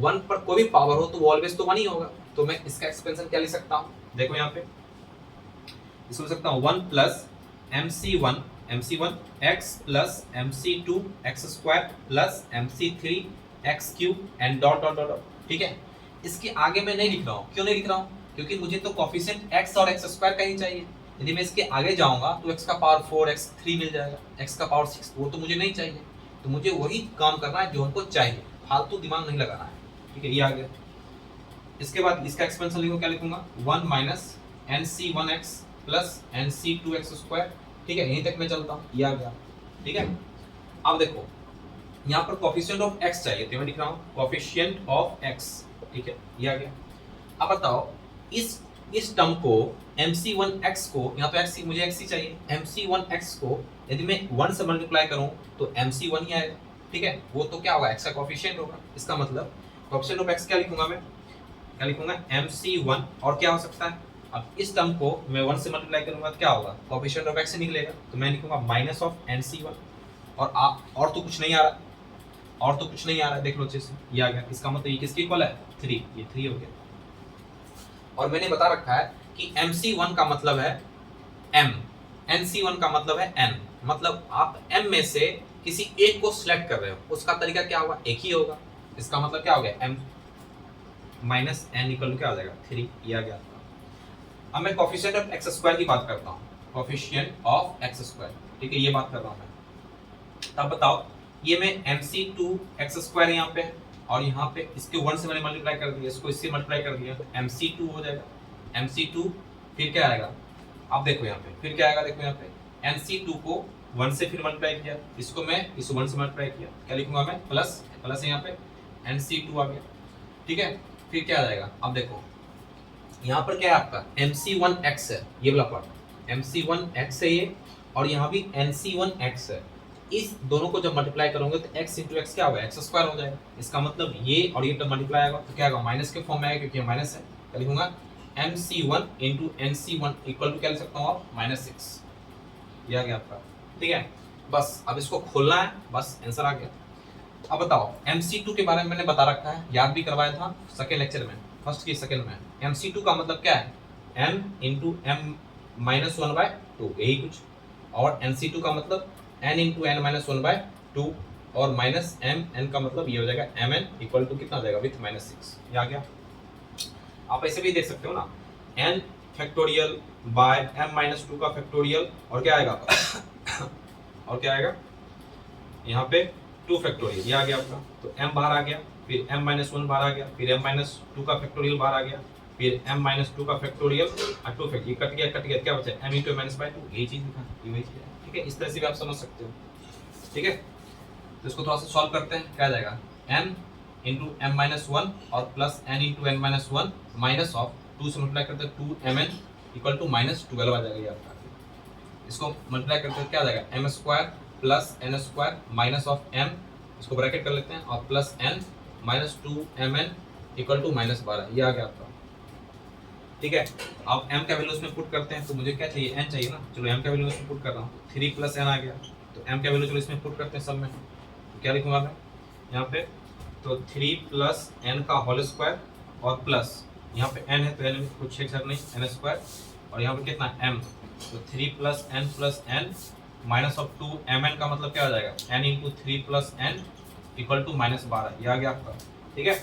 1 पर कोई भी पावर हो तो वो ऑलवेज तो 1 ही होगा। तो मैं इसका एक्सपेंशन क्या लिख सकता हूँ, देखो यहाँ पे इसको लिख सकता हूँ 1 plus MC1 x plus MC2 x square plus MC3 x cube and dot dot dot. ठीक है, इसके आगे मैं नहीं लिख रहा हूँ, क्यों नहीं लिख रहा हूँ, क्योंकि मुझे तो कोएफिशिएंट x और x स्क्वायर का ही चाहिए। यदि मैं इसके आगे जाऊंगा तो x का पावर 4 x 3 मिल जाएगा, x का पावर 6, वो तो मुझे नहीं चाहिए। तो मुझे वही काम करना है जो हमको चाहिए, फालतू दिमाग नहीं लगाना है। ठीक है, ये आ गया। इसके बाद इसका एक्सपेंशन लिखो, क्या लिखूंगा 1 minus NC1x plus NC2x square. ठीक है, यहीं तक मैं चलता हूँ, ये आ गया। ठीक है, अब देखो यहाँ पर कोएफिशिएंट ऑफ x चाहिए, तो मैं लिख रहा हूँ कोएफिशिएंट ऑफ x। ठीक है, ये आ गया। अब बताओ इस टर्म को MC1x को, यहाँ तो x मुझे x ही चाहिए, MC1x को यदि मैं 1 से मल्टीप्लाई करूँ तो MC1 ही आएगा। ठीक है, वो तो क्या होगा, x का कोएफिशिएंट होगा। इसका मतलब कोएफिशिएंट ऑफ x क्या लिखूंगा मैं, क्या लिखूंगा MC1, और क्या हो सकता है, अब इस टर्म को मैं 1 से मल्टीप्लाई करूंगा तो क्या होगा, कोएफिशिएंट ऑफ x से निकलेगा, तो मैं लिखूंगा माइनस ऑफ NC1, और तो कुछ नहीं आ रहा, और तो कुछ नहीं आ रहा है, देख लो अच्छे से, ये आ गया। इसका मतलब ये किसके इक्वल है, 3, ये 3 हो गया। और मैंने बता रखा है कि MC1 का मतलब है m, NC1 का मतलब है n, मतलब आप m में से किसी एक को सिलेक्ट कर रहे हो, उसका तरीका क्या होगा, एक ही होगा। इसका मतलब क्या हो गया, m minus n equal to क्या हो जाएगा, 3, ये आ गया। अब मैं कोएफिशिएंट ऑफ x स्क्वायर की बात करता हूँ, कोएफिशिएंट ऑफ x स्क्वायर। ठीक है, ये बात कर रहा हूँ मैं। तब बताओ, ये मैं MC2x स्क्वायर यहाँ पे और यहाँ पे इसके 1 से मैंने मल्टीप्लाई कर दिया, इसको इससे मल्टीप्लाई कर दिया तो MC2 हो जाएगा। MC2 फिर क्या आएगा, अब देखो यहाँ पे फिर क्या आएगा, देखो यहाँ पे NC2 को 1 से फिर मल्टीप्लाई किया, इसको मैं इस 1 से मल्टीप्लाई किया, क्या लिखूंगा मैं, प्लस प्लस यहाँ पे NC2 आ गया। ठीक है, फिर क्या आ जाएगा, अब देखो यहाँ पर क्या है आपका MC1x है, ये वाला पार्ट MC1x है ये, और यहाँ भी NC1x है। इस दोनों को जब मल्टीप्लाई करोगे तो x इंटू एक्स क्या होगा, एक्स स्क्वायर हो जाएगा। इसका मतलब ये और ये टर्म मल्टीप्लाई होगा तो क्या होगा, माइनस के फॉर्म में आएगा, क्योंकि माइनस है। क्या लिखूंगा, MC1 into NC1 equal to क्या लिख सकता हूँ आप, -6, ये आ गया आपका। ठीक है, बस अब इसको खोलना है, बस आंसर आ गया। अब बताओ MC2 के बारे में मैंने बता रखा है, याद भी करवाया था सेकेंड लेक्चर में, फर्स्ट की सेकेंड में। MC2 का मतलब क्या है, m इंटू m माइनस 1/2, यही कुछ। और NC2 का मतलब n इंटू n माइनस 1/2, और माइनस mn का मतलब ये हो जाएगा mn इक्वल टू कितना हो जाएगा, विथ -6। ये आ गया। आप ऐसे भी देख सकते हो ना, n फैक्टोरियल बाय m-2 का फैक्टोरियल, और क्या आएगा और क्या आएगा यहाँ पे 2 फैक्टोरियल, ये आ गया आपका। तो m बाहर आ गया, फिर m-1 बाहर आ गया, फिर m-2 का फैक्टोरियल बाहर आ गया, फिर m-2 का फैक्टोरियल, 2 फैक्टोरियल, कट गया, क्या बचा, m इंटू -2, यही चीज लिखा है, वही चीज है। ठीक है, इस तरह से भी आप समझ सकते हो। ठीक है, तो इसको थोड़ा सा सॉल्व करते हैं, क्या आ जाएगा, n इंटू m-1 और plus n into n-1 minus of 2 से मल्टीप्लाई करते हैं 2mn इक्वल टू -12 आ जाएगा ये आपका। इसको मल्टीप्लाई करते हैं क्या आ जाएगा, m square plus n square minus of m, इसको ब्रैकेट कर लेते हैं, और plus n minus 2mn equal to -12, ये आ गया आपका। ठीक है, अब m का वैल्यू इसमें पुट करते हैं, तो मुझे क्या चाहिए, n चाहिए ना, चलो m का वैल्यू इसमें पुट कर रहा हूँ, 3 प्लस n आ गया। तो m का वैल्यू चलो इसमें पुट करते हैं सब में, तो क्या लिखूंगा मैं यहाँ पे, तो 3 प्लस n का होल स्क्वायर, और प्लस यहाँ पे n है तो n में कुछ छेड़ नहीं, n स्क्वायर, और यहाँ पे कितना m, तो 3 plus n minus of 2mn का मतलब क्या हो जाएगा, n into 3 plus n equal to -12, ये आ गया आपका। ठीक है,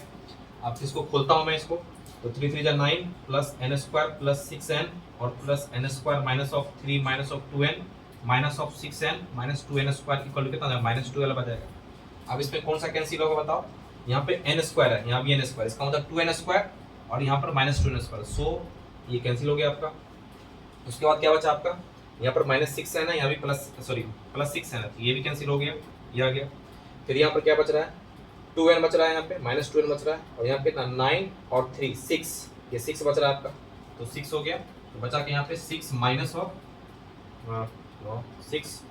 अब इसको खोलता हूँ मैं इसको, तो 3 3 जा 9 plus n square plus 6n और plus n square minus of 3 minus of 2n minus of 6n minus 2n square equal to कितना आ जाएगा, -12 आ जाएगा। अब इसमें कौन सा कैंसिल होगा बताओ, यहाँ पे n स्क्वायर है, यहाँ भी n स्क्वायर, इसका मतलब 2n स्क्वायर और यहाँ पर -2n स्क्वायर, सो ये कैंसिल हो गया आपका। उसके बाद क्या बचा आपका, यहाँ पर -6n है, यहाँ भी +6n है, तो ये भी कैंसिल हो गया, ये आ गया। फिर यहाँ पर क्या बच रहा है, 2n बच रहा है, यहाँ पे -2n बच रहा है, और यहाँ पे कितना 9 और 3 6, ये 6 बच रहा है आपका, तो 6 हो गया। तो बचा के यहाँ पे 6 minus of 6,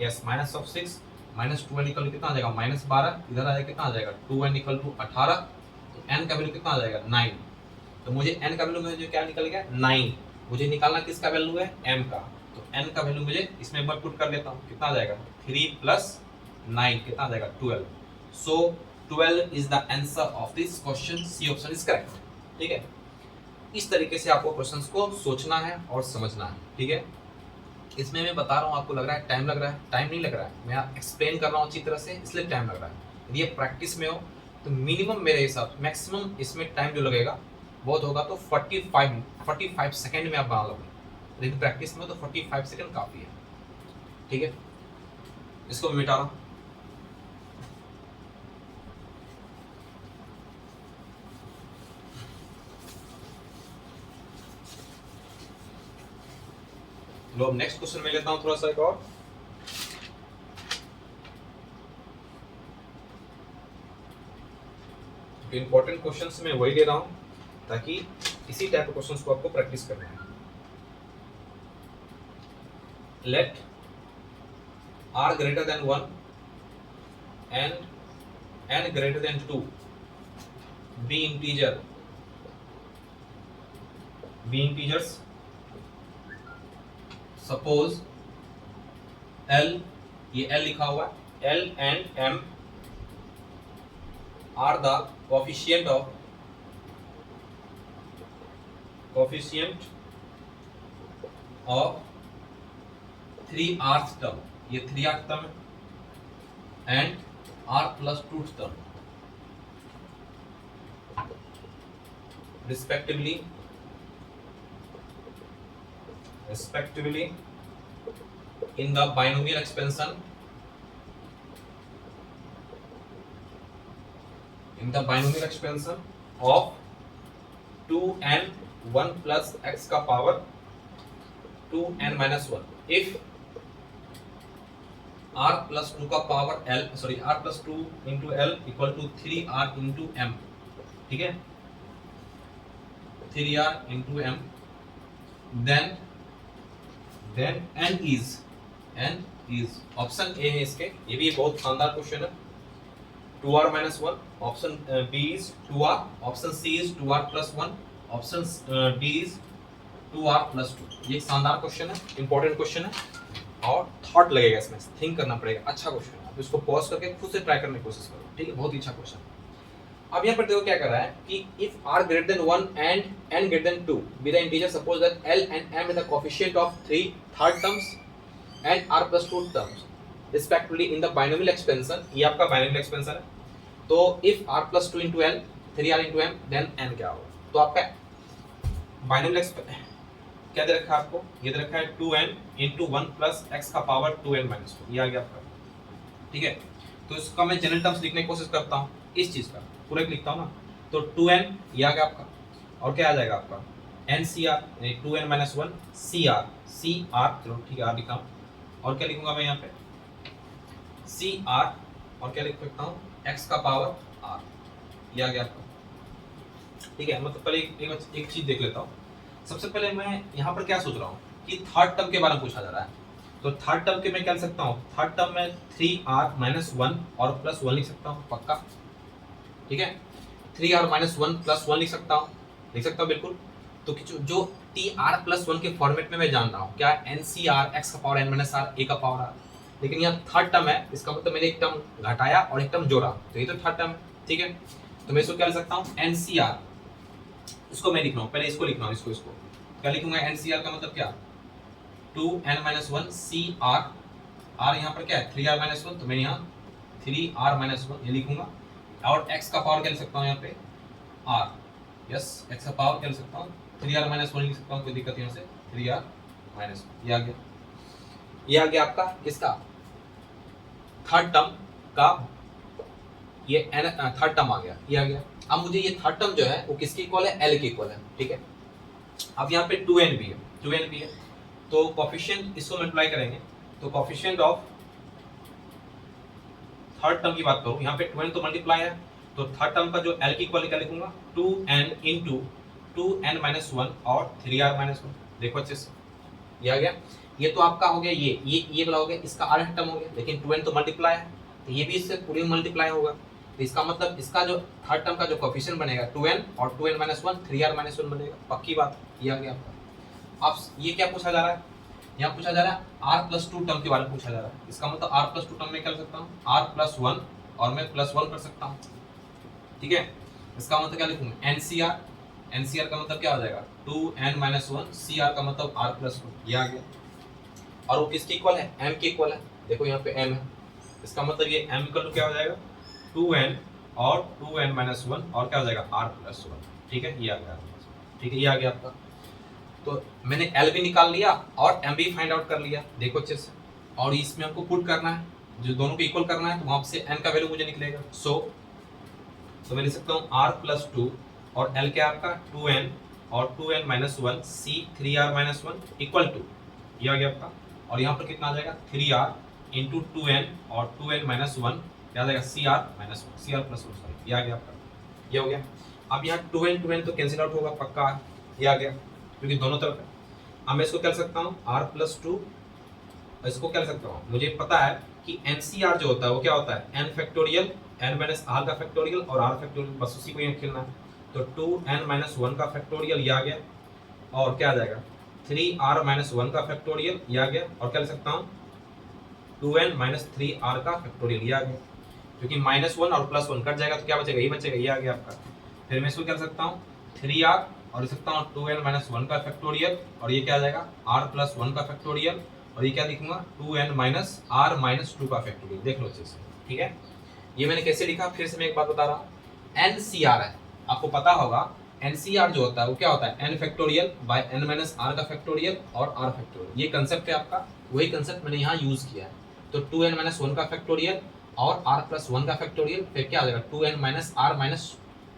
yes minus of 6 minus 2n equal कितना आ जाएगा, -12, इधर आ जाएगा कितना आ जाएगा 2n इक्वल टू 18, तो n का वैल्यू कितना आ जाएगा 9। तो मुझे n का वैल्यू मुझे क्या निकल गया 9, मुझे निकालना किसका वैल्यू है, m का, तो n का वैल्यू मुझे इसमें एक बार पुट कर लेता हूँ, कितना आ जाएगा 3 प्लस 9 कितना आ जाएगा 12, so 12 is the answer of this question, C option is correct. ठीक है, इस तरीके से आपको क्वेश्चंस को सोचना है और समझना है। ठीक है, इसमें मैं बता रहा हूँ, आपको लग रहा है टाइम लग रहा है, टाइम नहीं लग रहा है, मैं एक्सप्लेन कर रहा हूँ अच्छी तरह से, इसलिए टाइम लग रहा है। यदि ये प्रैक्टिस में हो तो मिनिमम मेरे हिसाब से मैक्सिमम इसमें टाइम जो लगेगा बहुत होगा तो 45 सेकेंड में आप बना लोगे, लेकिन प्रैक्टिस में तो 45 सेकेंड काफ़ी है। ठीक है, इसको मैं मिटा रहा हूँ। लो नेक्स्ट क्वेश्चन में लेता हूँ थोड़ा सा एक और, इंपॉर्टेंट क्वेश्चंस में वही ले रहा हूँ ताकि इसी टाइप के क्वेश्चंस को आपको प्रैक्टिस करना है। Let r greater than 1 and n greater than 2 be integers, suppose L, ये L लिखा हुआ है, L and M are the coefficient of 3rth term, ये 3rth term है, and r plus 2th term respectively in the binomial expansion of 2n 1 plus x का power 2n minus 1 if r plus 2 का power r plus 2 into l equal to 3r into m। ठीक है, 3r into m, then n is option A है इसके, ये भी बहुत शानदार क्वेश्चन है, 2r minus 1, option B is 2r, option C is 2r plus 1, option D is 2r plus 2। ये शानदार क्वेश्चन है, इंपॉर्टेंट क्वेश्चन है, और थॉट लगेगा इसमें, थिंक करना पड़ेगा। अच्छा क्वेश्चन है, आप इसको पॉज करके खुद से ट्राई करने की कोशिश करो, ठीक है, बहुत ही अच्छा क्वेश्चन। अब यहाँ पर देखो क्या कर रहा है कि if r greater than 1 and n greater than 2 be the integer, suppose that l and m is the coefficient of 3 third terms and r plus 2 terms respectively in the binomial expansion, ये आपका binomial expansion है। तो if r plus 2 into l 3r into m then n क्या होगा, तो आपका binomial expansion क्या दे रखा है आपको, ये दे रखा है 2n into 1 plus x का पावर 2n minus 2, ये आ गया आपका, ठीक है। तो इसका मैं जनरल टर्म्स लिखने की कोशिश करता हूँ, इस चीज का पूरा लिखता हूँ ना, तो 2n ये आ गया आपका, और क्या आ जाएगा आपका ncr 2n minus 1 cr, चलो ठीक है r लिखा हूँ, और क्या लिखूंगा मैं यहाँ पे cr, और क्या लिख सकता हूँ x का पावर r, ये आ गया आपका, ठीक है। मतलब पहले एक चीज देख लेता हूँ। सबसे पहले मैं यहाँ पर क्या सोच रहा हूँ कि थर्ड टर्म के बारे में पूछा जा रहा है, तो थर्ड टर्म के मैं क्या लिख सकता हूँ, थर्ड टर्म में 3r minus 1 और प्लस 1 लिख सकता हूँ पक्का, ठीक है। 3r minus 1 प्लस 1 लिख सकता हूँ बिल्कुल। तो जो tr प्लस 1 के फॉर्मेट में मैं जान रहा हूँ क्या, ncr x का power n minus r a का पावर r, लेकिन यहाँ थर्ड टर्म है, इसका मतलब मैंने एक टर्म घटाया और एक टर्म जोड़ा, तो ये तो थर्ड टर्म है, ठीक है। तो मैं इसको क्या लिख सकता हूँ ncr, इसको मैं लिख रहा हूँ, पहले इसको लिख रहा हूँ, इसको क्या लिखूंगा, ncr का मतलब क्या 2n minus 1 cr, r यहाँ पर क्या है 3r minus 1, तो मैं यहाँ 3r minus 1 ये लिखूंगा, और x का पावर क्या लिख सकता हूँ यहाँ पे r, यस x का पावर क्या लिख सकता हूँ 3r minus 1 लिख सकता हूँ, कोई दिक्कत यहाँ से 3r minus 1, ये आ गया आपका किसका थर्ड टर्म का, ये थर्ड टर्म आ गया, ये आ गया। अब मुझे ये थर्ड टर्म जो है वो किसके इक्वल है, l के इक्वल है, ठीक है। अब यहाँ पे 2n भी है, तो कोफिशिएंट इसको मल्टीप्लाई करेंगे, तो कोफिशिएंट ऑफ थर्ड टर्म की बात करूं, यहाँ पे 2n तो मल्टीप्लाई है, तो थर्ड टर्म का जो l की इक्वल क्या लिखूंगा 2n into 2n minus 1 और 3r minus 1, देखो अच्छे से ये आ गया। ये तो आपका हो गया, ये वाला हो गया, इसका r टर्म हो गया, लेकिन 2n तो मल्टीप्लाई है, तो ये भी इससे पूरे मल्टीप्लाई होगा, तो इसका मतलब इसका जो थर्ड टर्म का जो कोफिशिएंट बनेगा 2n और 2n minus 1 3r minus 1 बनेगा, पक्की बात, ये आ गया आपका। अब ये क्या पूछा जा रहा है, यहाँ पूछा जा रहा है r plus 2 टर्म के बारे में पूछा जा रहा है, इसका मतलब r plus 2 टर्म में क्या कर सकता हूँ r plus 1 और मैं प्लस 1 कर सकता हूँ, ठीक है। इसका मतलब क्या लिखूंगा ncr का मतलब क्या हो जाएगा 2n minus 1 cr का मतलब r plus 1, ये आ गया। और वो किसके इक्वल है, m के इक्वल है, देखो यहाँ पे m है, इसका मतलब ये m का क्या हो जाएगा 2n और 2n minus 1 और क्या हो जाएगा r plus 1, ठीक है, ये आ गया, ठीक है, ये आ गया आपका। तो मैंने L भी निकाल लिया और M भी फाइंड आउट कर लिया, देखो अच्छे से, और इसमें हमको पुट करना है, जो दोनों को इक्वल करना है, तो वहाँ से N का वैल्यू मुझे निकलेगा, तो मैं लिख सकता हूँ R plus 2 और L क्या आपका 2n और 2n minus 1 C 3r minus 1 equal to, ये आ गया आपका, और यहाँ पर कितना आ जाएगा 3r इंटू 2n और 2n minus 1 क्या आ जाएगा CR minus 1 CR plus 1, sorry, ये आ गया आपका, ये हो गया। अब यहाँ 2n तो कैंसिल आउट होगा पक्का, ये आ गया क्योंकि दोनों तरफ है। अब मैं इसको क्या कर सकता हूँ r plus 2, इसको क्या कर सकता हूँ, मुझे पता है कि NCR जो होता है वो क्या होता है n factorial n minus r का फैक्टोरियल और r फैक्टोरियल, बस उसी को यहाँ खेलना है, तो 2n minus 1 का फैक्टोरियल ये आ गया, और क्या आ जाएगा 3r minus 1 का फैक्टोरियल ये आ गया, और क्या लिख सकता हूँ 2n minus 3r का फैक्टोरियल ये आ गया, क्योंकि -1 और +1 कट जाएगा तो क्या बचेगा, ये बचेगा, ये आ गया आपका। फिर मैं इसको क्या कर सकता हूँ 3r और लिख सकता हूँ 2n minus 1 का फैक्टोरियल, और ये क्या आ जाएगा r plus 1 का फैक्टोरियल, और ये क्या लिखूंगा 2n minus r minus 2 का फैक्टोरियल, देख लो अच्छे से, ठीक है। ये मैंने कैसे लिखा, फिर से मैं एक बात बता रहा हूँ, NCR है, आपको पता होगा NCR जो होता है वो क्या होता है n factorial by n minus r का फैक्टोरियल और r फैक्टोरियल, ये कंसेप्ट है आपका, वही कंसेप्ट मैंने यहाँ यूज किया है। तो 2n minus 1 का फैक्टोरियल और r plus 1 का फैक्टोरियल, फिर क्या आ जाएगा 2n minus r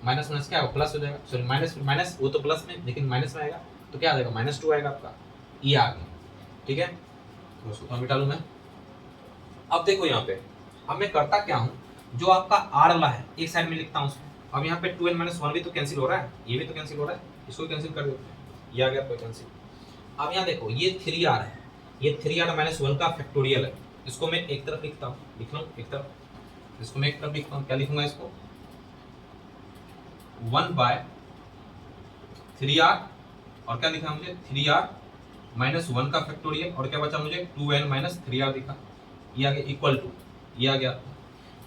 माइनस क्या होगा प्लस हो जाएगा, सॉरी माइनस वो तो प्लस में, लेकिन माइनस में आएगा तो क्या आ जाएगा -2 आएगा आपका, ये आ गया, ठीक है। तो उसको तो मिटा लूँ मैं। अब देखो यहाँ पे, अब मैं करता क्या हूँ, जो आपका r वाला है एक साइड में लिखता हूँ उसको। अब यहाँ पे 2n minus 1 भी तो कैंसिल हो रहा है, ये भी तो कैंसिल हो रहा है, इसको भी कैंसिल कर देते हैं, ये आ गया आपका कैंसिल। अब यहाँ देखो ये 3r है, ये 3r minus 1 का फैक्टोरियल है, इसको मैं एक तरफ लिखता हूँ, लिख रहा हूँ एक तरफ, इसको मैं एक तरफ लिखता हूँ, क्या लिखूंगा इसको 1 by 3r और क्या लिखा मुझे 3r माइनस 1 का फैक्टोरियल और क्या बचा मुझे 2n माइनस 3r दिखा, ये आ गया इक्वल टू, ये आ गया।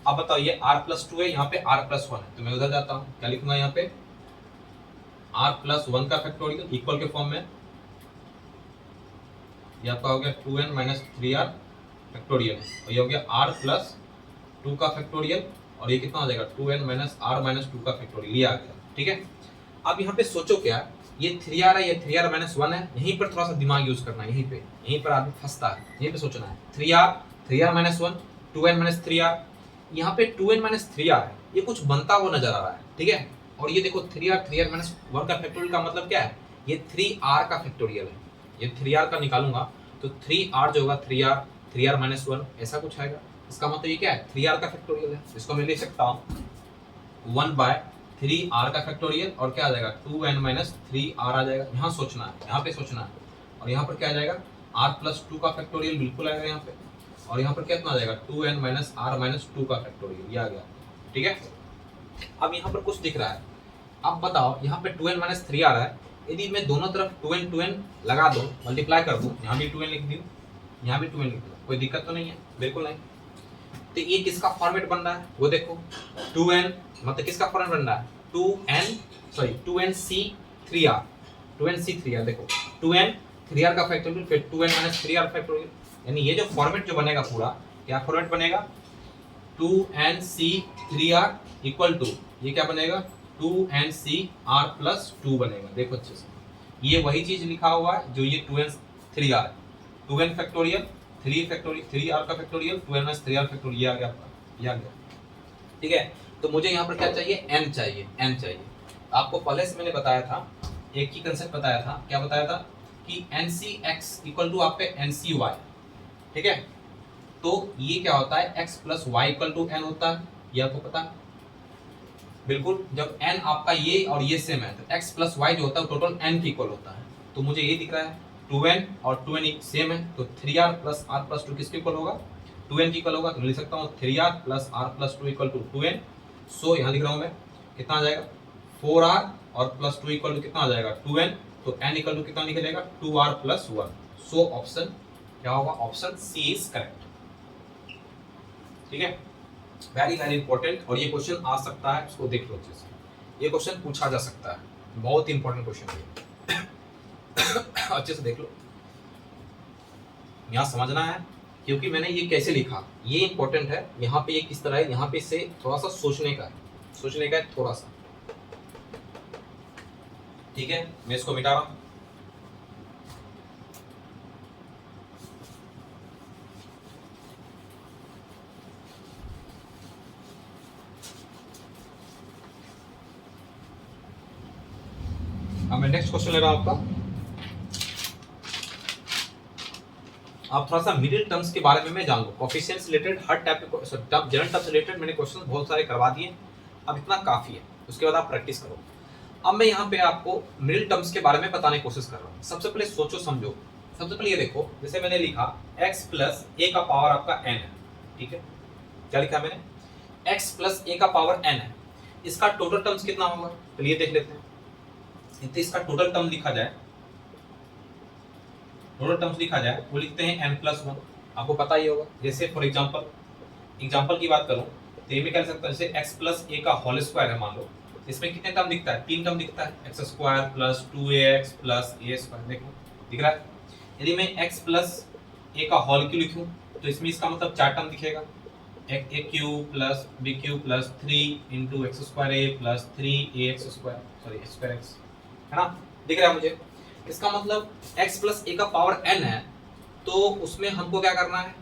अब बताओ ये r प्लस 2 है, यहाँ पे r प्लस 1 है, तो मैं उधर जाता हूँ, क्या लिखूंगा यहाँ पे r प्लस 1 का फैक्टोरियल इक्वल के फॉर्म में, ये आपका हो गया 2n माइनस 3r फैक्टोरियल, और ये हो गया r प्लस 2 का फैक्टोरियल, और ये कितना हो जाएगा 2n माइनस r माइनस 2 का फैक्टोरियल, ये आ गया। ठीक है, अब यहाँ पे सोचो क्या, ये 3r है, ये 3r माइनस 1 है, यहीं पर थोड़ा सा दिमाग यूज करना है, यहीं पर आदमी फंसता है, यहीं पे सोचना है। 3r minus 1, 2n minus 3r, यहाँ पे 2n माइनस 3r है, ये कुछ बनता हुआ नजर आ रहा है। ठीक है, और ये देखो 3r माइनस 1 का फैक्टोरियल का मतलब क्या है, ये 3r का फैक्टोरियल है, ये 3r का निकालूंगा तो 3r जो होगा 3r माइनस 1 ऐसा कुछ आएगा, इसका मतलब ये क्या है 3r का फैक्टोरियल है, इसको मैं लिख सकता हूँ 1/3r का फैक्टोरियल, और क्या आ जाएगा 2n माइनस 3r आ जाएगा। यहाँ सोचना है, यहाँ पे सोचना है, और यहाँ पर क्या आ जाएगा r प्लस 2 का फैक्टोरियल बिल्कुल आएगा यहाँ पे, और यहाँ पर कितना आ जाएगा 2n माइनस r माइनस 2 का फैक्टोरियल, ये आ गया। ठीक है, अब यहाँ पर कुछ दिख रहा है, अब बताओ यहाँ पे 2n माइनस 3r है, यदि मैं दोनों तरफ 2n लगा दूँ, मल्टीप्लाई कर दूँ, यहाँ भी 2n लिख दूँ, यहाँ भी 2n लिख दूँ, कोई दिक्कत तो नहीं है, बिल्कुल नहीं। तो ये किसका फॉर्मेट बन रहा है वो देखो, 2n मतलब किसका फॉर्मेट बन रहा है 2nc3r, 2nc3r देखो 2n 3r का फैक्टोरियल फिर 2n माइनस 3r फैक्टोरियल, यानी ये जो फॉर्मेट जो बनेगा पूरा, क्या फॉर्मेट बनेगा 2nc3r इक्वल टू, ये क्या बनेगा 2ncr प्लस 2 बनेगा। देखो अच्छे से, ये वही चीज लिखा हुआ है जो ये 2n3r, 2n फैक्टोरियल 3r का factorial 2n minus 3r factorial, ये आ गया आपका, ये आ गया। ठीक है, तो मुझे यहाँ पर क्या चाहिए n चाहिए, n चाहिए। आपको पहले से मैंने बताया था, एक ही कंसेप्ट बताया था, क्या बताया था कि ncx इक्वल टू आप पे ncy। ठीक है, तो ये क्या होता है x plus y equal to n होता है, ये आपको पता है बिल्कुल। जब n आपका ये और ये सेम है तो x प्लस वाई जो होता है टोटल n के इक्वल होता है, तो मुझे ये दिख रहा है 2n और 2n सेम है, तो 3r प्लस r प्लस 2 किसके इक्वल होगा 2n के इक्वल होगा, तो लिख सकता हूँ 3r plus r plus 2 equal to 2n। So यहाँ लिख रहा हूँ मैं, कितना आ जाएगा 4r और प्लस 2 इक्वल टू कितना आ जाएगा 2n, तो n इक्वल टू कितना निकलेगा 2r प्लस 1। सो ऑप्शन क्या होगा, ऑप्शन सी इज करेक्ट। ठीक है, वेरी वेरी इंपॉर्टेंट, और ये क्वेश्चन आ सकता है, इसको देख लो अच्छे से, ये क्वेश्चन पूछा जा सकता है, बहुत ही इंपॉर्टेंट क्वेश्चन है, अच्छे से देख लो, यहाँ समझना है, क्योंकि मैंने ये कैसे लिखा ये इंपॉर्टेंट है, यहाँ पे ये किस तरह है, यहाँ पे से थोड़ा सा सोचने का है थोड़ा सा। ठीक है, मैं इसको मिटा रहा हूँ। अब मैं नेक्स्ट क्वेश्चन ले रहा हूं आपका, आप थोड़ा सा मिडिल टर्म्स के बारे में मैं जान लो, कोफिशिएंट्स रिलेटेड हर टाइप के जनरल टर्म्स रिलेटेड मैंने क्वेश्चन बहुत सारे करवा दिए, अब इतना काफी है, उसके बाद आप प्रैक्टिस करो। अब मैं यहाँ पे आपको मिडिल टर्म्स के बारे में बताने की कोशिश कर रहा हूँ। सबसे पहले सोचो समझो, सबसे पहले ये देखो, जैसे मैंने लिखा x प्लस ए का पावर आपका n है। ठीक है, क्या लिखा मैंने x प्लस ए का पावर n है, इसका टोटल टर्म्स कितना होगा, चलिए देख लेते हैं। तो इसका टोटल टर्म लिखा जाए, टोटल टर्म्स लिखा जाए वो लिखते हैं n प्लस 1, आपको पता ही होगा। जैसे फॉर एग्जांपल की बात करूं तो ये भी कह सकता हूं, जैसे x प्लस ए का होल स्क्वायर है, मान लो इसमें कितने टर्म दिखता है, 3 टर्म दिखता है, x square plus 2ax plus a square, देखो दिख रहा है। यदि मैं x प्लस ए का होल क्यूब लिखूं तो इसमें इसका मतलब 4 टर्म दिखेगा, a cube plus b cube plus 3 into x square a plus 3ax square, sorry square x, है ना, दिख रहा है मुझे। इसका मतलब x प्लस ए का पावर n है, तो उसमें हमको क्या करना है,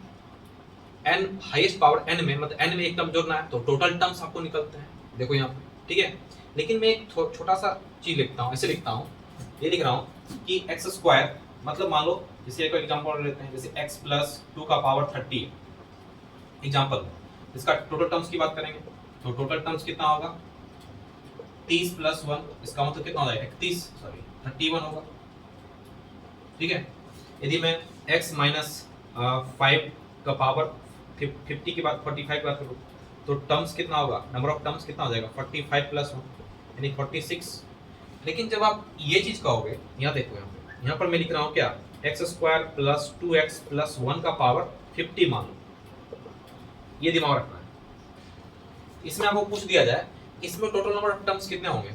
n हाईएस्ट पावर n में, मतलब n में एक टर्म जोड़ना है, तो टोटल टर्म्स आपको निकलते हैं, देखो यहाँ पे। ठीक है, लेकिन मैं एक छोटा सा चीज लिखता हूँ, ऐसे लिखता हूँ, ये लिख रहा हूँ कि एक्स स्क्वायर, मतलब मान लो जैसे एक एग्जांपल लेते हैं, जैसे x प्लस 2 का पावर 30 है एग्जांपल, इसका टोटल टर्म्स की बात करेंगे तो टोटल टर्म्स कितना होगा 30 प्लस 1, इसका मतलब कितना हो जाएगा 31 होगा। ठीक है, यदि मैं x माइनस 5 का पावर 50 की बात 45 की बात करूँ तो टर्म्स कितना होगा, नंबर ऑफ टर्म्स कितना हो जाएगा 45 प्लस 1 यानी 46। लेकिन जब आप ये चीज कहोगे, यहाँ देखो, यहाँ पर मैं लिख रहा हूँ क्या x square plus 2x plus 1 का पावर 50 मान लो, ये दिमाग रखना है। इसमें आपको पूछ दिया जाए इसमें टोटल नंबर ऑफ टर्म्स कितने होंगे,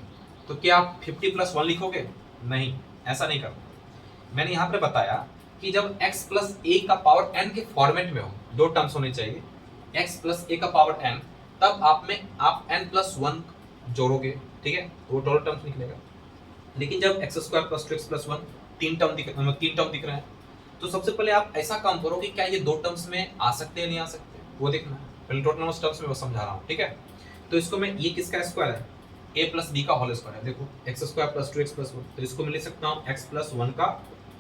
तो क्या आप 50 प्लस 1 लिखोगे? नहीं, ऐसा नहीं करना। मैंने यहाँ पे बताया कि जब x प्लस ए का पावर n के फॉर्मेट में हो, दो टर्म्स होने चाहिए, x प्लस ए का पावर n, तब आप n प्लस 1 जोड़ोगे, ठीक है, वो टोटल टर्म्स निकलेगा। लेकिन जब x square plus 2x plus 1 तीन टर्म दिख रहे हैं, तो सबसे पहले आप ऐसा काम करो कि क्या ये दो टर्म्स में आ सकते हैं नहीं आ सकते, वो देखना है। पहले टोटल नंबर टर्म्स में मैं समझा रहा हूँ, ठीक है। तो इसको मैं, ये किसका स्क्वायर है? a प्लस बी का होल स्क्वायर है। देखो x square plus 2x plus 1, तो इसको मैं लिख सकता हूँ x प्लस 1 का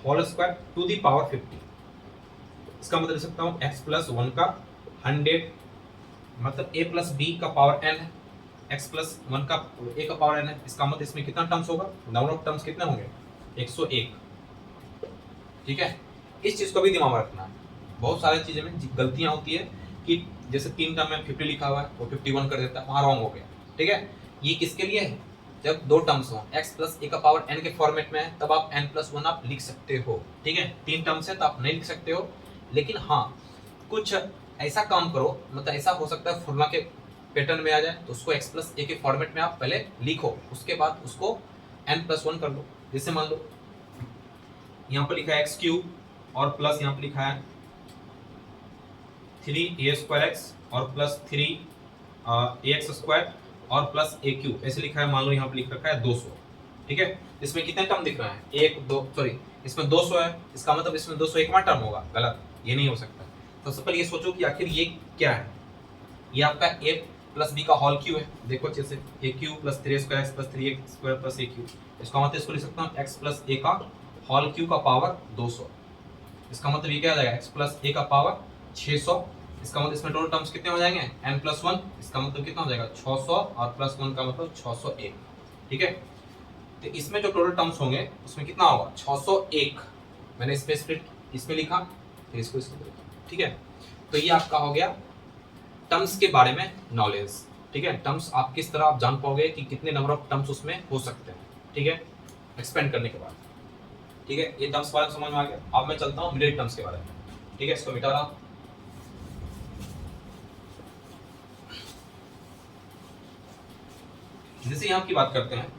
whole square to the power 50। इसका मतलब लिख सकता हूँ x प्लस 1 का 100, मतलब a प्लस बी का पावर n है, x प्लस 1 का a का पावर n है। इसका मतलब इसमें कितना टर्म्स होगा? नंबर ऑफ टर्म्स कितने होंगे? 101, ठीक है। इस चीज को भी दिमाग में रखना है। बहुत सारी चीजें में गलतियां होती है कि जैसे तीन टर्म में 50 लिखा हुआ है वो 51 कर देता है, वहां रॉन्ग हो गया, ठीक है। ये किसके लिए है? जब दो टर्म्स हो, x प्लस ए का पावर n के फॉर्मेट में है, तब आप n प्लस 1 आप लिख सकते हो, ठीक है। तीन टर्म्स है तो आप नहीं लिख सकते हो, लेकिन हाँ कुछ ऐसा काम करो, मतलब ऐसा हो सकता है फॉर्मूला के पैटर्न में आ जाए, तो उसको x प्लस ए के फॉर्मेट में आप पहले लिखो, उसके बाद उसको n प्लस 1 कर लो। जैसे मान लो यहाँ पर लिखा है एक्स क्यूब और प्लस यहाँ पर लिखा है 3a स्क्वायर एक्स और प्लस 3ax स्क्वायर और प्लस a क्यूब, ऐसे लिखा है। मान लो यहाँ पे लिख रखा है 200, ठीक है। इसमें कितने टर्म दिख रहे हैं? एक दो, सॉरी इसमें 200 है, इसका मतलब इसमें 201वां टर्म होगा, गलत, ये नहीं हो सकता। तो सबसे पहले ये सोचो कि आखिर ये क्या है। ये आपका a प्लस बी का होल क्यूब है, देखो अच्छे से, a cube plus 3 square x plus 3 square plus a cube. इसका मतलब इसको लिख सकता हूँ x प्लस a का होल क्यूब का पावर 200। इसका मतलब ये क्या आ जाएगा? x प्लस a का पावर 600। इसका मतलब इसमें टोटल टर्म्स कितने हो जाएंगे? n प्लस 1, इसका मतलब कितना हो जाएगा? 600 और प्लस 1 का मतलब 601, ठीक है। तो इसमें जो टोटल टर्म्स होंगे उसमें कितना होगा? 601। मैंने स्पेसिफिक इसमें लिखा, फिर इसको लिखा, ठीक है। तो ये आपका हो गया टर्म्स के बारे में नॉलेज, ठीक है। टर्म्स आप किस तरह आप जान पाओगे कि कितने नंबर ऑफ टर्म्स उसमें हो सकते हैं, ठीक है, एक्सपेंड करने के बाद, ठीक है। ये टर्म्स बारे में समझ में आ गया। अब मैं चलता हूँ मिडिल टर्म्स के बारे में, ठीक है। इसको मिटा रहा हूँ। जैसे यहाँ की बात करते हैं,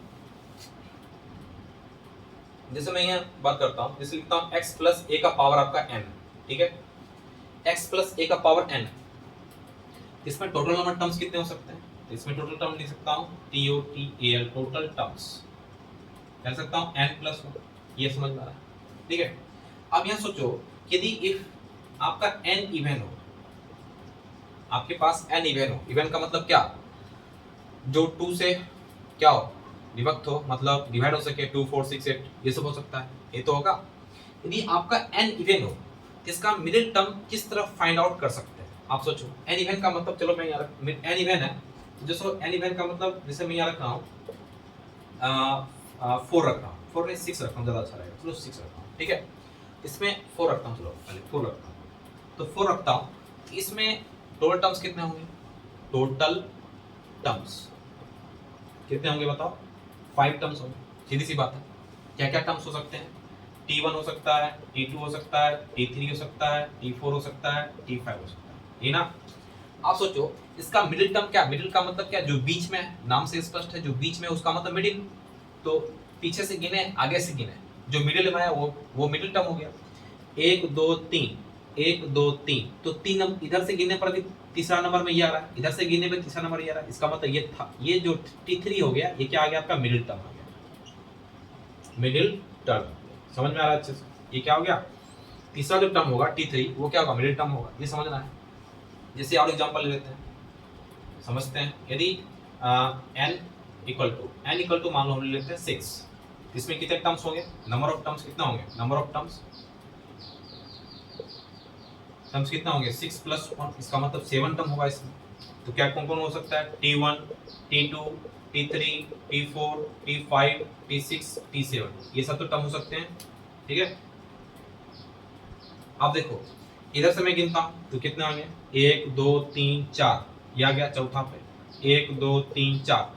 जैसे मैं यहाँ बात करता हूँ, जैसे लिखता हूँ x प्लस ए का पावर आपका n, ठीक है, x प्लस ए का पावर n। इसमें टोटल नंबर टर्म्स कितने हो सकते हैं? तो इसमें टोटल टर्म लिख सकता हूँ TOTAL, टोटल टर्म्स कह सकता हूँ n प्लस 1, ये समझ में आ रहा है, ठीक है। अब यहाँ सोचो यदि इफ आपका n इवन हो, आपके पास n इवन हो, इवन का मतलब क्या? जो 2 से क्या हो? विभक्त हो, मतलब डिवाइड हो सके, 2 4 6 8, ये सब हो सकता है, ये तो होगा। यदि आपका n इवन हो तो इसका मिडिल टर्म किस तरह फाइंड आउट कर सकते हैं? आप सोचो n इवन का मतलब, चलो मैं यहाँ n इवन है तो जैसे n इवन का मतलब, जैसे मैं यहाँ रख रहा हूँ 4 रख रहा हूँ, 4 नहीं 6 रख रहा हूँ, ज़्यादा अच्छा रहेगा, चलो 6 रख रहा हूँ, ठीक है। इसमें 4 रखता हूँ, चलो पहले 4 रखता हूँ, तो 4 रखता हूँ। इसमें टोटल टर्म्स कितने होंगे? टोटल टर्म्स कितने होंगे बताओ? 5 टर्म्स होंगे, सीधी सी बात है। क्या क्या टर्म्स हो सकते हैं? T1 हो सकता है, T2 हो सकता है, T3 हो सकता है, T4 हो सकता है, T5 हो सकता है, ये ना। आप सोचो इसका मिडिल टर्म क्या? मिडिल का मतलब क्या? जो बीच में, नाम से स्पष्ट है, जो बीच में उसका मतलब मिडिल। तो पीछे से गिने, आगे से गिने, जो मिडिल में है वो मिडिल टर्म हो गया। 1 2 3, 1 2 3, तो 3 इधर से गिनने पर भी तीसरा नंबर में ये आ रहा है, इधर से गिनने पे तीसरा नंबर ये आ रहा है। इसका मतलब ये था, ये जो T3 हो गया, ये क्या आ गया? आपका मिडिल टर्म आ गया, मिडिल टर्म। समझ में आ रहा है अच्छे से? ये क्या हो गया? तीसरा जो टर्म होगा T3, वो क्या होगा? मिडिल टर्म होगा, ये समझना है। जैसे और एग्जांपल ले लेते हैं, समझते हैं। यदि n इक्वल टू मान लो हम ले लेते हैं 6, इसमें कितने टर्म्स होंगे? नंबर ऑफ टर्म्स कितना होंगे? नंबर ऑफ टर्म्स कितना होंगे? 6 प्लस 1, इसका मतलब 7 टर्म होगा इसमें। तो क्या कौन कौन हो सकता है? T1, T2, T3, T4, T5, T6, T7, ये सब तो टर्म हो सकते हैं, ठीक है। अब देखो इधर से मैं गिनता हूं तो कितने होंगे? 1 2 3 4, ये आ गया चौथा पे, 1 2 3 4।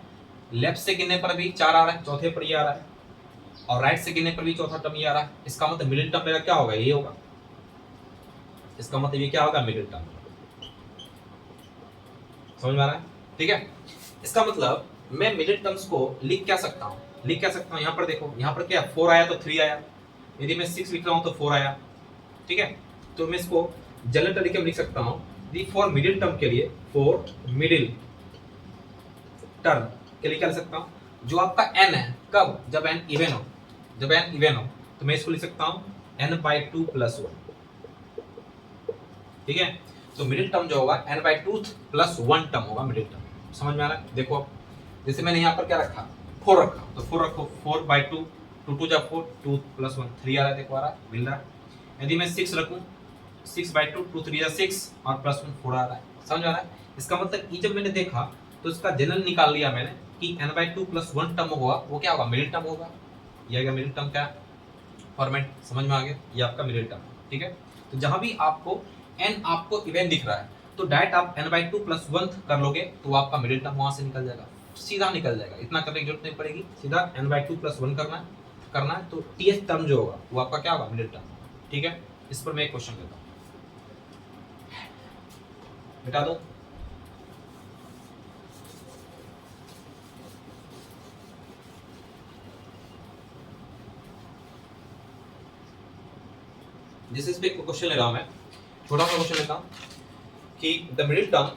लेफ्ट से गिनने पर भी 4 आ रहा है, चौथे पर ये आ रहा है, और राइट से गिनने पर भी चौथा टर्म ये आ रहा है, इसका मतलब मिडिल टर्म मेरा क्या होगा, ये होगा। इसका मतलब ये क्या होगा, मिडिल टर्म। समझ में आ रहा है? ठीक है, इसका मतलब मैं मिडिल टर्म्स को लिख क्या सकता हूँ, यहाँ पर देखो, यहाँ पर क्या 4 आया तो 3 आया, यदि मैं 6 लिख रहा हूँ तो 4 आया। ठीक है, तो मैं इसको जनरल तरीके में लिख सकता हूँ, दी फॉर मिडिल टर्म के लिए, फॉर मिडिल टर्म के लिए क्या लिख सकता हूँ, जो आपका n है, कब, जब n इवन हो, तो मैं इसको लिख सकता हूँ n/2 + 1। ठीक है, तो मिडिल टर्म जो होगा n/2 + 1 टर्म होगा मिडिल टर्म। समझ में आ रहा है? देखो अब जैसे मैंने यहाँ पर क्या रखा, 4 रखा, तो 4 रखो, 4/2, 2 2 जा 4, 2 + 1 3 आ रहा है, देखो आ रहा है, मिल रहा है। यदि मैं 6 रखूँ, 6/2, 2 3 जा 6 और +1 4 आ रहा है। समझ आ रहा है? इसका मतलब ये जब मैंने देखा तो इसका जनरल निकाल लिया मैंने कि n/2 + 1 टर्म होगा, वो क्या होगा, मिडिल टर्म होगा। ये आएगा मिडिल टर्म का फॉर्मेट। समझ में आ गया? ये आपका मिडिल टर्म। ठीक है, तो जहां भी आपको n आपको इवन दिख रहा है तो डायरेक्ट आप n/2 + 1 कर लोगे तो आपका मिडिल टर्म वहां से निकल जाएगा, सीधा निकल जाएगा, इतना करने की जरूरत नहीं पड़ेगी, सीधा n/2 + 1 करना है तो th टर्म जो होगा वो आपका क्या होगा, मिडिल टर्म। ठीक है, इस पर मैं एक क्वेश्चन लेता हूं, मिटा दो। जिस इस पे क्वेश्चन ले रहा हूं मैं, छोटा सा क्वेश्चन लेता हूं कि the middle term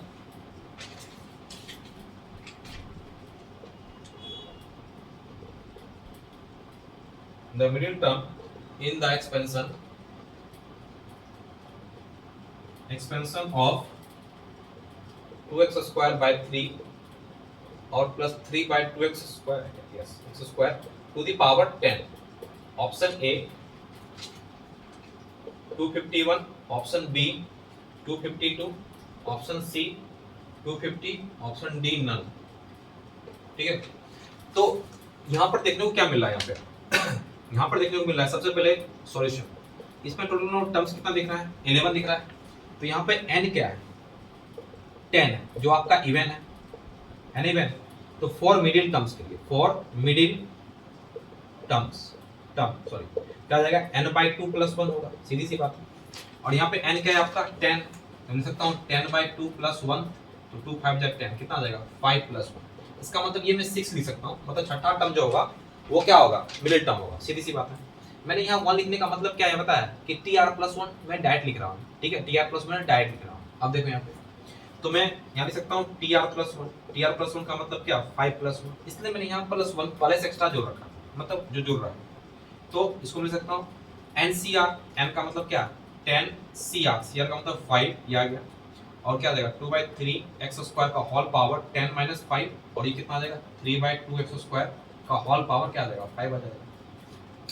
in the expansion of 2x² / 3 और +3/2x², yes, x² to the power 10। Option A 251, option B 252, option C 250, option D none. ठीक है, तो यहाँ पर देखने को क्या मिल रहा है, यहाँ पर देखने को मिल रहा है सबसे पहले सॉल्यूशन। इसमें टोटल टर्म्स कितना दिख रहा है, 11 दिख रहा है। तो यहाँ पे n क्या है, 10 है, जो आपका इवन है, n इवन। तो फॉर मिडिल टर्म्स के लिए, फॉर मिडिल टर्म्स सॉरी क्या आ जाएगा, n/2 + 1 होगा, सीधी सी बात है। और यहाँ पे n क्या है आपका, 10, तो लिख सकता हूँ 10/2 + 1, तो 2 5 जा 10, कितना आ जाएगा, 5 + 1। इसका मतलब ये मैं 6 लिख सकता हूँ, मतलब छठा टर्म जो होगा वो क्या होगा, मिडिल टर्म होगा, सीधी सी बात है। मैंने यहाँ 1 लिखने का मतलब क्या है बताया कि tr + 1 मैं डायरेक्ट लिख रहा हूँ। ठीक है, tr + 1 मैं डायरेक्ट लिख रहा हूँ। अब देखो यहाँ पे, तो मैं यहाँ लिख सकता हूँ tr + 1 का मतलब क्या, 5 + 1, इसलिए मैंने यहाँ +1 पहले से एक्स्ट्रा जोड़ रखा, मतलब जो जुड़ रहा है, तो इसको लिख सकता हूँ NCR, n का मतलब क्या, 10 CR का मतलब 5, ये आ गया। और क्या आ जाएगा, 2/3 x² का होल पावर 10 - 5, और ये कितना आ जाएगा, 3/2 x² का होल पावर क्या आ जाएगा, 5 आ जाएगा।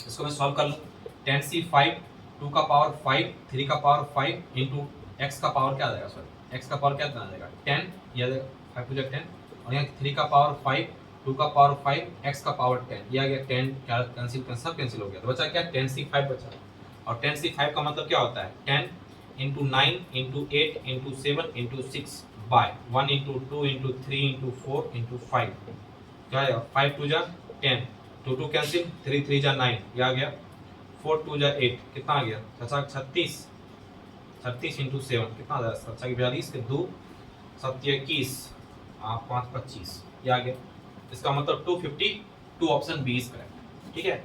इसको मैं सॉल्व कर लूँ, 10c5, 2 का पावर 5, 3 का पावर 5 इंटू x का पावर क्या आ जाएगा, सॉरी x का पावर क्या आ जाएगा, 10, ये आ जाएगा 5 × 10, और यहाँ 3 का पावर 5, 2 का पावर 5, x का पावर 10, ये आ गया 10, क्या कैंसिल, सब कैंसिल हो गया, तो बचा क्या, 10c5 बचा। और 10c5 का मतलब क्या होता है, 10 × 9 × 8 × 7 × 6 बाय 1 × 2 × 3 × 4 × 5, क्या आएगा, 5 2 जा 10, 2 2 कैंसिल, 3 3 जा 9, ये आ गया, 4 2 जा 8, कितना आ गया, 36 × 7 कितना आ जाएगा, 42 के 2 7 21, 5 25, ये आ गया। इसका मतलब 252, ऑप्शन बी इज करेक्ट। ठीक है,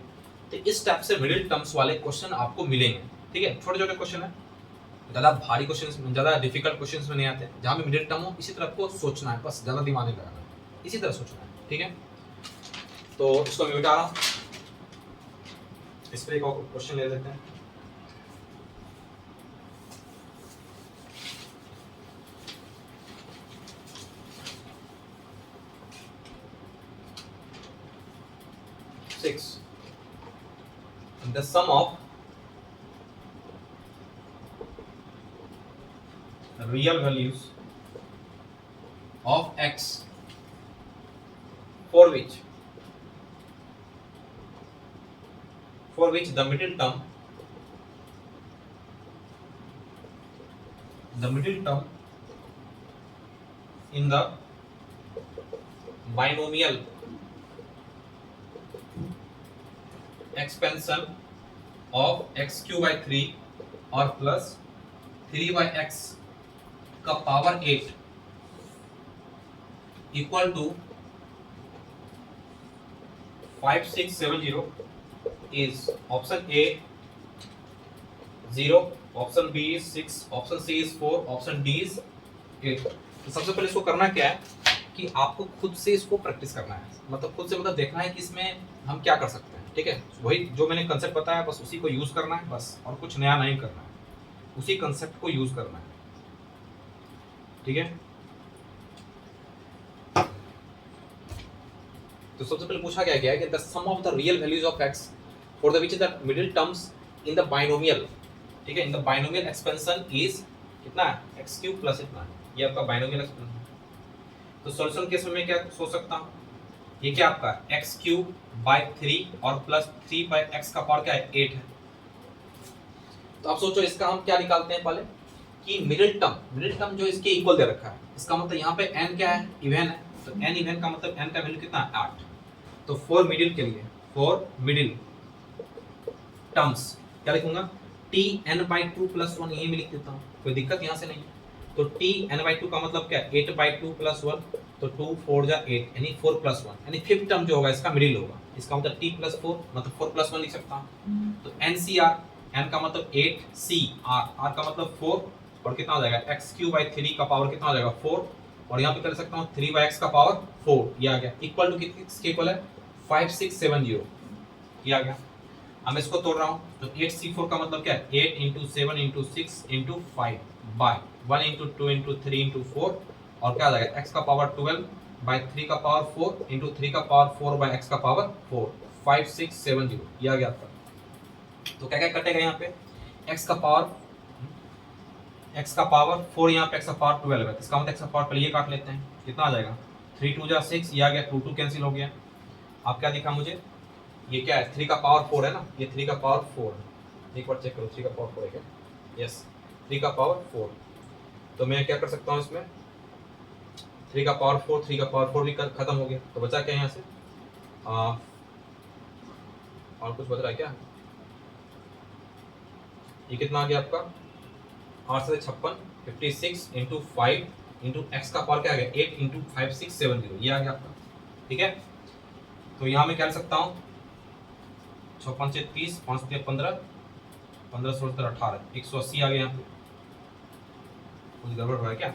तो इस टाइप से मिडिल टर्म्स वाले क्वेश्चन आपको मिलेंगे। ठीक है, छोटे छोटे क्वेश्चन है, ज़्यादा भारी क्वेश्चन, ज़्यादा डिफिकल्ट क्वेश्चन में नहीं आते, जहाँ में मिडिल टर्म हो इसी तरह आपको सोचना है, बस ज़्यादा दिमाग नहीं लगाना, इसी तरह सोचना है। ठीक है, तो इसको मैं मिटा रहा हूँ, इस पर एक और क्वेश्चन ले लेते हैं। The sum of real values of x for which the middle term in the binomial expansion of x cube by 3 और प्लस 3 बाई एक्स का power 8 equal to 5670 is option A 0, option B is 6, option C is 4, option D is 8। तो सबसे पहले इसको करना क्या है कि आपको खुद से इसको प्रैक्टिस करना है, मतलब खुद से मतलब देखना है कि इसमें हम क्या कर सकते हैं। ठीक है, वही जो मैंने कंसेप्ट बताया बस उसी को यूज करना है बस, और कुछ नया नहीं करना है, उसी कंसेप्ट को यूज करना है। ठीक है, तो सबसे पहले पूछा गया है कि the sum of the real values of x for the which the middle terms in the binomial. ठीक है, in the binomial expansion is कितना है, एक्स क्यूब प्लस इतना है, ये आपका बाइनोमियल एक्सपेंशन। तो सॉल्यूशन केस में मैं क्या सोच सकता हूँ, ये क्या आपका एक्स क्यूब बाई 3 और प्लस 3 बाई एक्स का पावर क्या है 8 है। तो आप सोचो इसका हम क्या निकालते हैं पहले कि मिडिल टर्म जो इसके इक्वल दे रखा है, इसका मतलब यहाँ पे n क्या है, इवन है, तो n इवन का मतलब n का वैल्यू कितना है 8। तो फॉर मिडिल के लिए, फॉर मिडिल टर्म्स क्या लिखूंगा, tn/2 प्लस 1, यही मैं लिख देता हूँ, कोई दिक्कत यहाँ से नहीं है। तो tn/2 का मतलब क्या है 8/2 प्लस 1, तो 2 4 जा 8 यानी 4 प्लस 1, यानी फिफ्थ टर्म जो होगा इसका मिडिल होगा, इसका मतलब t प्लस 4 मतलब 4 प्लस 1 लिख सकता हूँ। तो NCR, n का मतलब 8, C R, R का मतलब 4 और कितना हो जाएगा x क्यूब बाई 3 का पावर कितना हो जाएगा 4, और यहाँ पे कर सकता हूँ 3 बाई x का पावर 4, ये आ गया इक्वल टू किसके इक्वल है 5670, ये आ गया। अब मैं इसको तोड़ रहा हूँ, तो 8C4 का मतलब क्या है 8 into 7 into 6 into 5 by 1 into 2 into 3 into 4, और क्या आ जाएगा x का पावर 12 बाई 3 का पावर 4 इंटू 3 का पावर 4 बाई x का पावर 4, 5670, ये आ गया आपका। तो क्या क्या कटेगा यहाँ पे, x का पावर 4, यहाँ पे x का पावर 12 है, इसका मतलब x का पावर पहले ये काट लेते हैं, कितना आ जाएगा 3 2 जा 6, ये आ गया 2 2 कैंसिल हो गया। आप क्या दिखा मुझे, ये क्या है 3 का पावर 4 है ना, ये 3 का पावर 4 है, एक बार चेक करो 3 का पावर 4 है क्या, यस 3 का पावर 4। तो मैं क्या कर सकता हूँ इसमें 3 का पावर 4, 3 का पावर 4 भी खत्म हो गया, तो बचा क्या यहाँ से और कुछ बच रहा है क्या, ये कितना आ गया आपका 8 से 56, 56 इंटू 5 इंटू एक्स का पावर क्या आ गया 8 इंटू 5670, ये आ गया आपका। ठीक है, तो यहाँ मैं क्या कर सकता हूँ 6 5 30, 5 15, 15 16 18, 180 आ गया यहाँ पे, कुछ गड़बड़ हो रहा है क्या।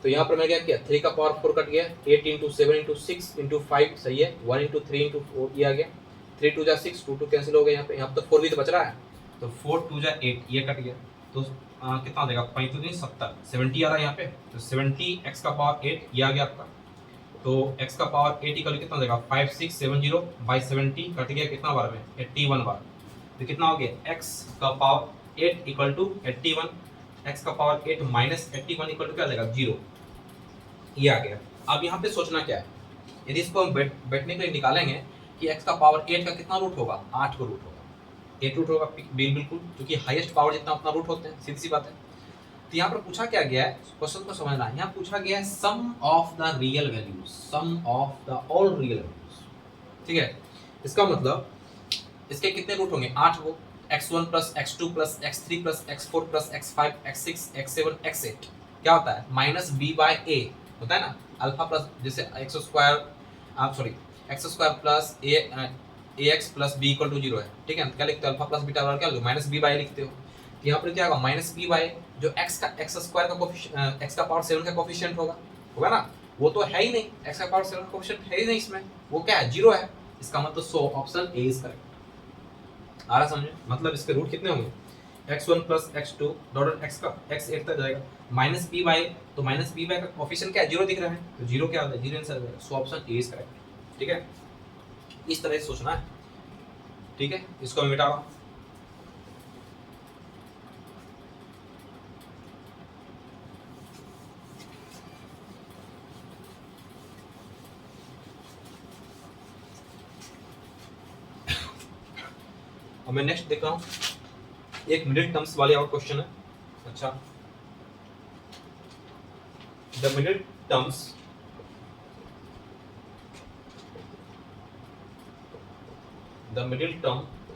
तो यहाँ पर मैं क्या किया 3 का पावर 4 कट गया, 8 इंटू 7 इंटू 6 इंटू 5 सही है, 1 इंटू 3 इंटू 4 ये आ गया, 3 2 जा 6, 2 2 कैंसिल हो गया यहाँ पे तो 4 भी तो बच रहा है, तो 4 2 जा 8 ये कट गया, तो कितना आ जाएगा 35 70, 70 आ रहा है यहाँ पे, तो 70 x का पावर 8 ये आ गया आपका। तो x का पावर 8 इक्वल कितना हो जाएगा 5670 बाई 70 कट गया कितना बार में 81 बार, तो कितना हो गया x का पावर 8 इक्वल टू 81, x का पावर 8 माइनस 81 इक्वल टू क्या आ जाएगा 0, ये आ गया। अब यहाँ पे सोचना क्या है, यदि इसको हम बैठने के लिए निकालेंगे कि x का पावर 8 का कितना रूट होगा 8 को रूट होगा, 8 रूट होगा बिल्कुल, क्योंकि हाईएस्ट पावर जितना उतना रूट होते हैं, सीधी सी बात है। तो यहाँ पर पूछा क्या गया है, क्वेश्चन को समझना है, यहाँ पूछा गया है sum of the real values, sum of the all real values. ठीक है, इसका मतलब इसके कितने रूट होंगे 8 वो, x1 plus x2 plus x3 plus x4 plus x5 x6 x7 x8 क्या होता है माइनस b बाई ए होता है ना, अल्फा प्लस जैसे x square plus a x plus b equal to 0 है। ठीक है, क्या लिखते हो अल्फा प्लस बीटा बराबर क्या माइनस बी बाई लिखते हो, तो यहाँ पर क्या होगा माइनस बी बाई जो एक्स स्क्वायर का एक्स का पावर 7 का कोफिशिएंट होगा ना, वो तो है ही नहीं, एक्स का पावर 7 का कोफिशिएंट है ही नहीं इसमें, वो क्या है 0 है, इसका मतलब so option A is correct. आ रहा समझे, मतलब इसके रूट कितने होंगे x1 plus x2 dot x8 तक जाएगा माइनस बी बाई, तो माइनस बी बाई का कोफिशिएंट क्या है 0 दिख रहा है, तो 0 क्या होता है 0 आंसर है, so option A is correct. ठीक है, इस तरह से सोचना है। ठीक है, इसको मैं मिटा रहा हूँ। अब मैं नेक्स्ट देख रहा हूँ, एक मिडिल टर्म्स वाले और क्वेश्चन है। अच्छा, the middle terms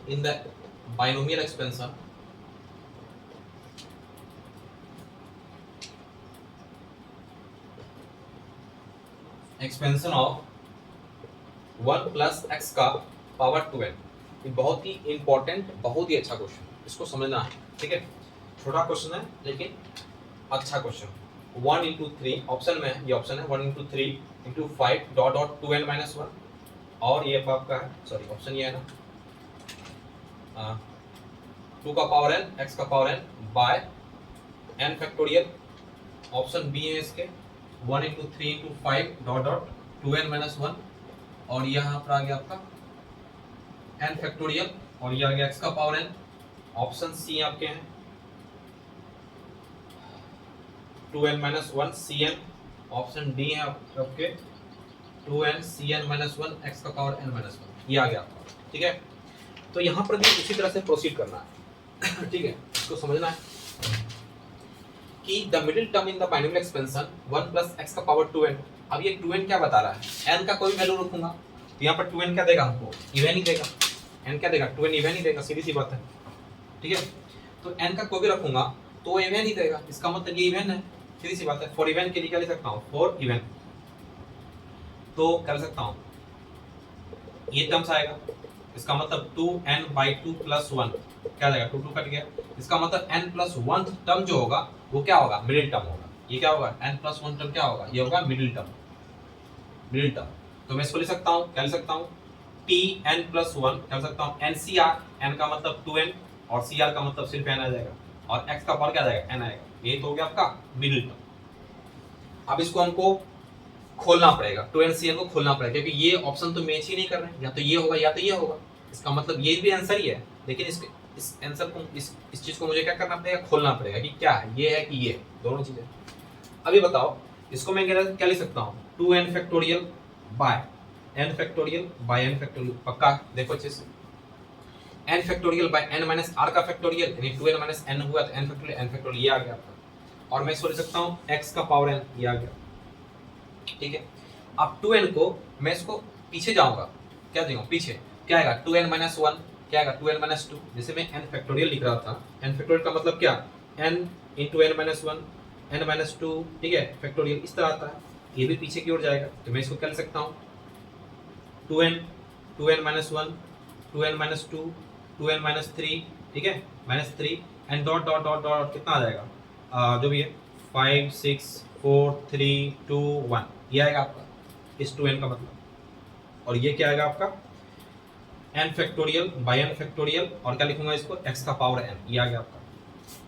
in the binomial expansion of 1 plus x का पावर 2n। ये बहुत ही इंपॉर्टेंट, बहुत ही अच्छा क्वेश्चन, इसको समझना है, ठीक है। छोटा क्वेश्चन है लेकिन अच्छा क्वेश्चन। 1 इंटू 3 ऑप्शन में है, ये ऑप्शन है 1 into 3 into 5 dot dot 2n minus 1, और ये आपका है, सॉरी ऑप्शन ये है ना 2 का पावर n x का power n by n factorial. Option B है इसके 1 into 3 into 5 dot dot 2n minus 1, और यहाँ पर आ गया आपका n फैक्टोरियल, और ये आ गया x का पावर n। ऑप्शन सी आपके हैं 2n minus 1 cn। Option D है आपके 2n cn माइनस 1 x का पावर n माइनस 1, ये आ गया आपका, ठीक है। तो यहाँ पर भी उसी तरह से प्रोसीड करना है, ठीक है। इसको समझना है कि the middle term in the binomial expansion 1 plus x का पावर 2n। अब ये 2n क्या बता रहा है, n का कोई वैल्यू रखूंगा तो यहाँ पर 2n क्या देगा हमको, इवन ही देगा। n क्या देगा, 2n इवन ही देगा, सीधी सी बात है, ठीक है। तो n का कोई भी रखूंगा तो इवन ही देगा, इसका मतलब ये इवन है, सीधी सी बात है। फॉर इवन के लिए क्या लिख सकता हूँ, फॉर इवन, तो क्या लिख सकता हूँ, ये टर्म्स आएगा, इसका मतलब 2n/2 प्लस 1 क्या जाएगा, 2 कट गया। इसका मतलब n प्लस 1 टर्म जो होगा वो क्या होगा, मिडिल टर्म होगा। ये क्या होगा, n प्लस 1 टर्म क्या होगा, ये होगा मिडिल टर्म, मिडिल टर्म। तो मैं इसको लिख सकता हूँ, क्या लिख सकता हूँ, tn प्लस 1 क्या लिख सकता हूँ, ncr, n का मतलब 2n और cr का मतलब सिर्फ n आ जाएगा, और x का पावर क्या जाएगा, n आएगा। ये तो हो गया आपका मिडिल टर्म। अब इसको हमको खोलना पड़ेगा, 2n को खोलना पड़ेगा, क्योंकि ये ऑप्शन तो मैच ही नहीं कर रहे हैं, या तो ये होगा या तो ये होगा। इसका मतलब ये भी आंसर ही है, लेकिन इस आंसर को, इस चीज को मुझे क्या करना पड़ेगा, खोलना पड़ेगा कि क्या है, ये है कि ये, दोनों चीजें। अभी बताओ इसको मैं क्या लिख सकता हूँ, 2n factorial by n factorial by n factorial. पक्का देखो अच्छे से, n factorial by n minus r का फैक्टोरियल, यानी 2n माइनस n हुआ तो n फैक्टोरियल ये आ गया आपका, और मैं इसको लिख सकता हूँ x का पावर n, ये आ गया, ठीक है। अब 2n को मैं इसको पीछे जाऊंगा, क्या देगा पीछे, क्या आएगा 2n माइनस 1, क्या आएगा 2n माइनस 2। जैसे मैं n फैक्टोरियल लिख रहा था, n फैक्टोरियल का मतलब क्या, n into n minus 1 n minus 2, ठीक है, फैक्टोरियल इस तरह आता है। ये भी पीछे की ओर जाएगा, तो मैं इसको क्या लिख सकता हूँ, 2n minus 1 2n minus 2 2n minus 3, ठीक है, minus 3 and dot dot dot dot कितना आ जाएगा, जो भी है 5 6 4 3 2 1, ये आएगा आपका इस 2n का मतलब। और ये क्या आएगा आपका n factorial by n factorial, और क्या लिखूंगा इसको, x का पावर n, ये आ गया आपका।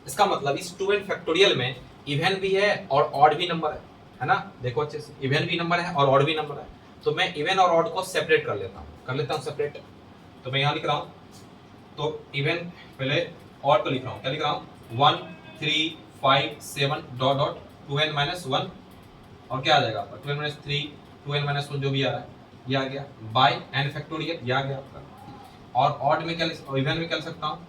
इसका मतलब इस 2n फैक्टोरियल में इवन भी है और ऑड भी नंबर है ना। देखो अच्छे से, इवन भी नंबर है और ऑड भी नंबर है, तो मैं इवन और ऑड को सेपरेट कर लेता हूँ, सेपरेट। तो मैं यहाँ लिख रहा हूँ, तो इवन पहले ऑड को लिख रहा हूँ, क्या लिख रहा हूँ, 1 3 5 7 डॉट डॉट 2n माइनस 1, और क्या आ जाएगा आपका 2n माइनस 3 2n माइनस 1 जो भी आ रहा है ये आ गया, बाय n फैक्टोरियल, ये आ गया आपका। और ऑड में क्या, इवन में क्या लिख सकता हूँ,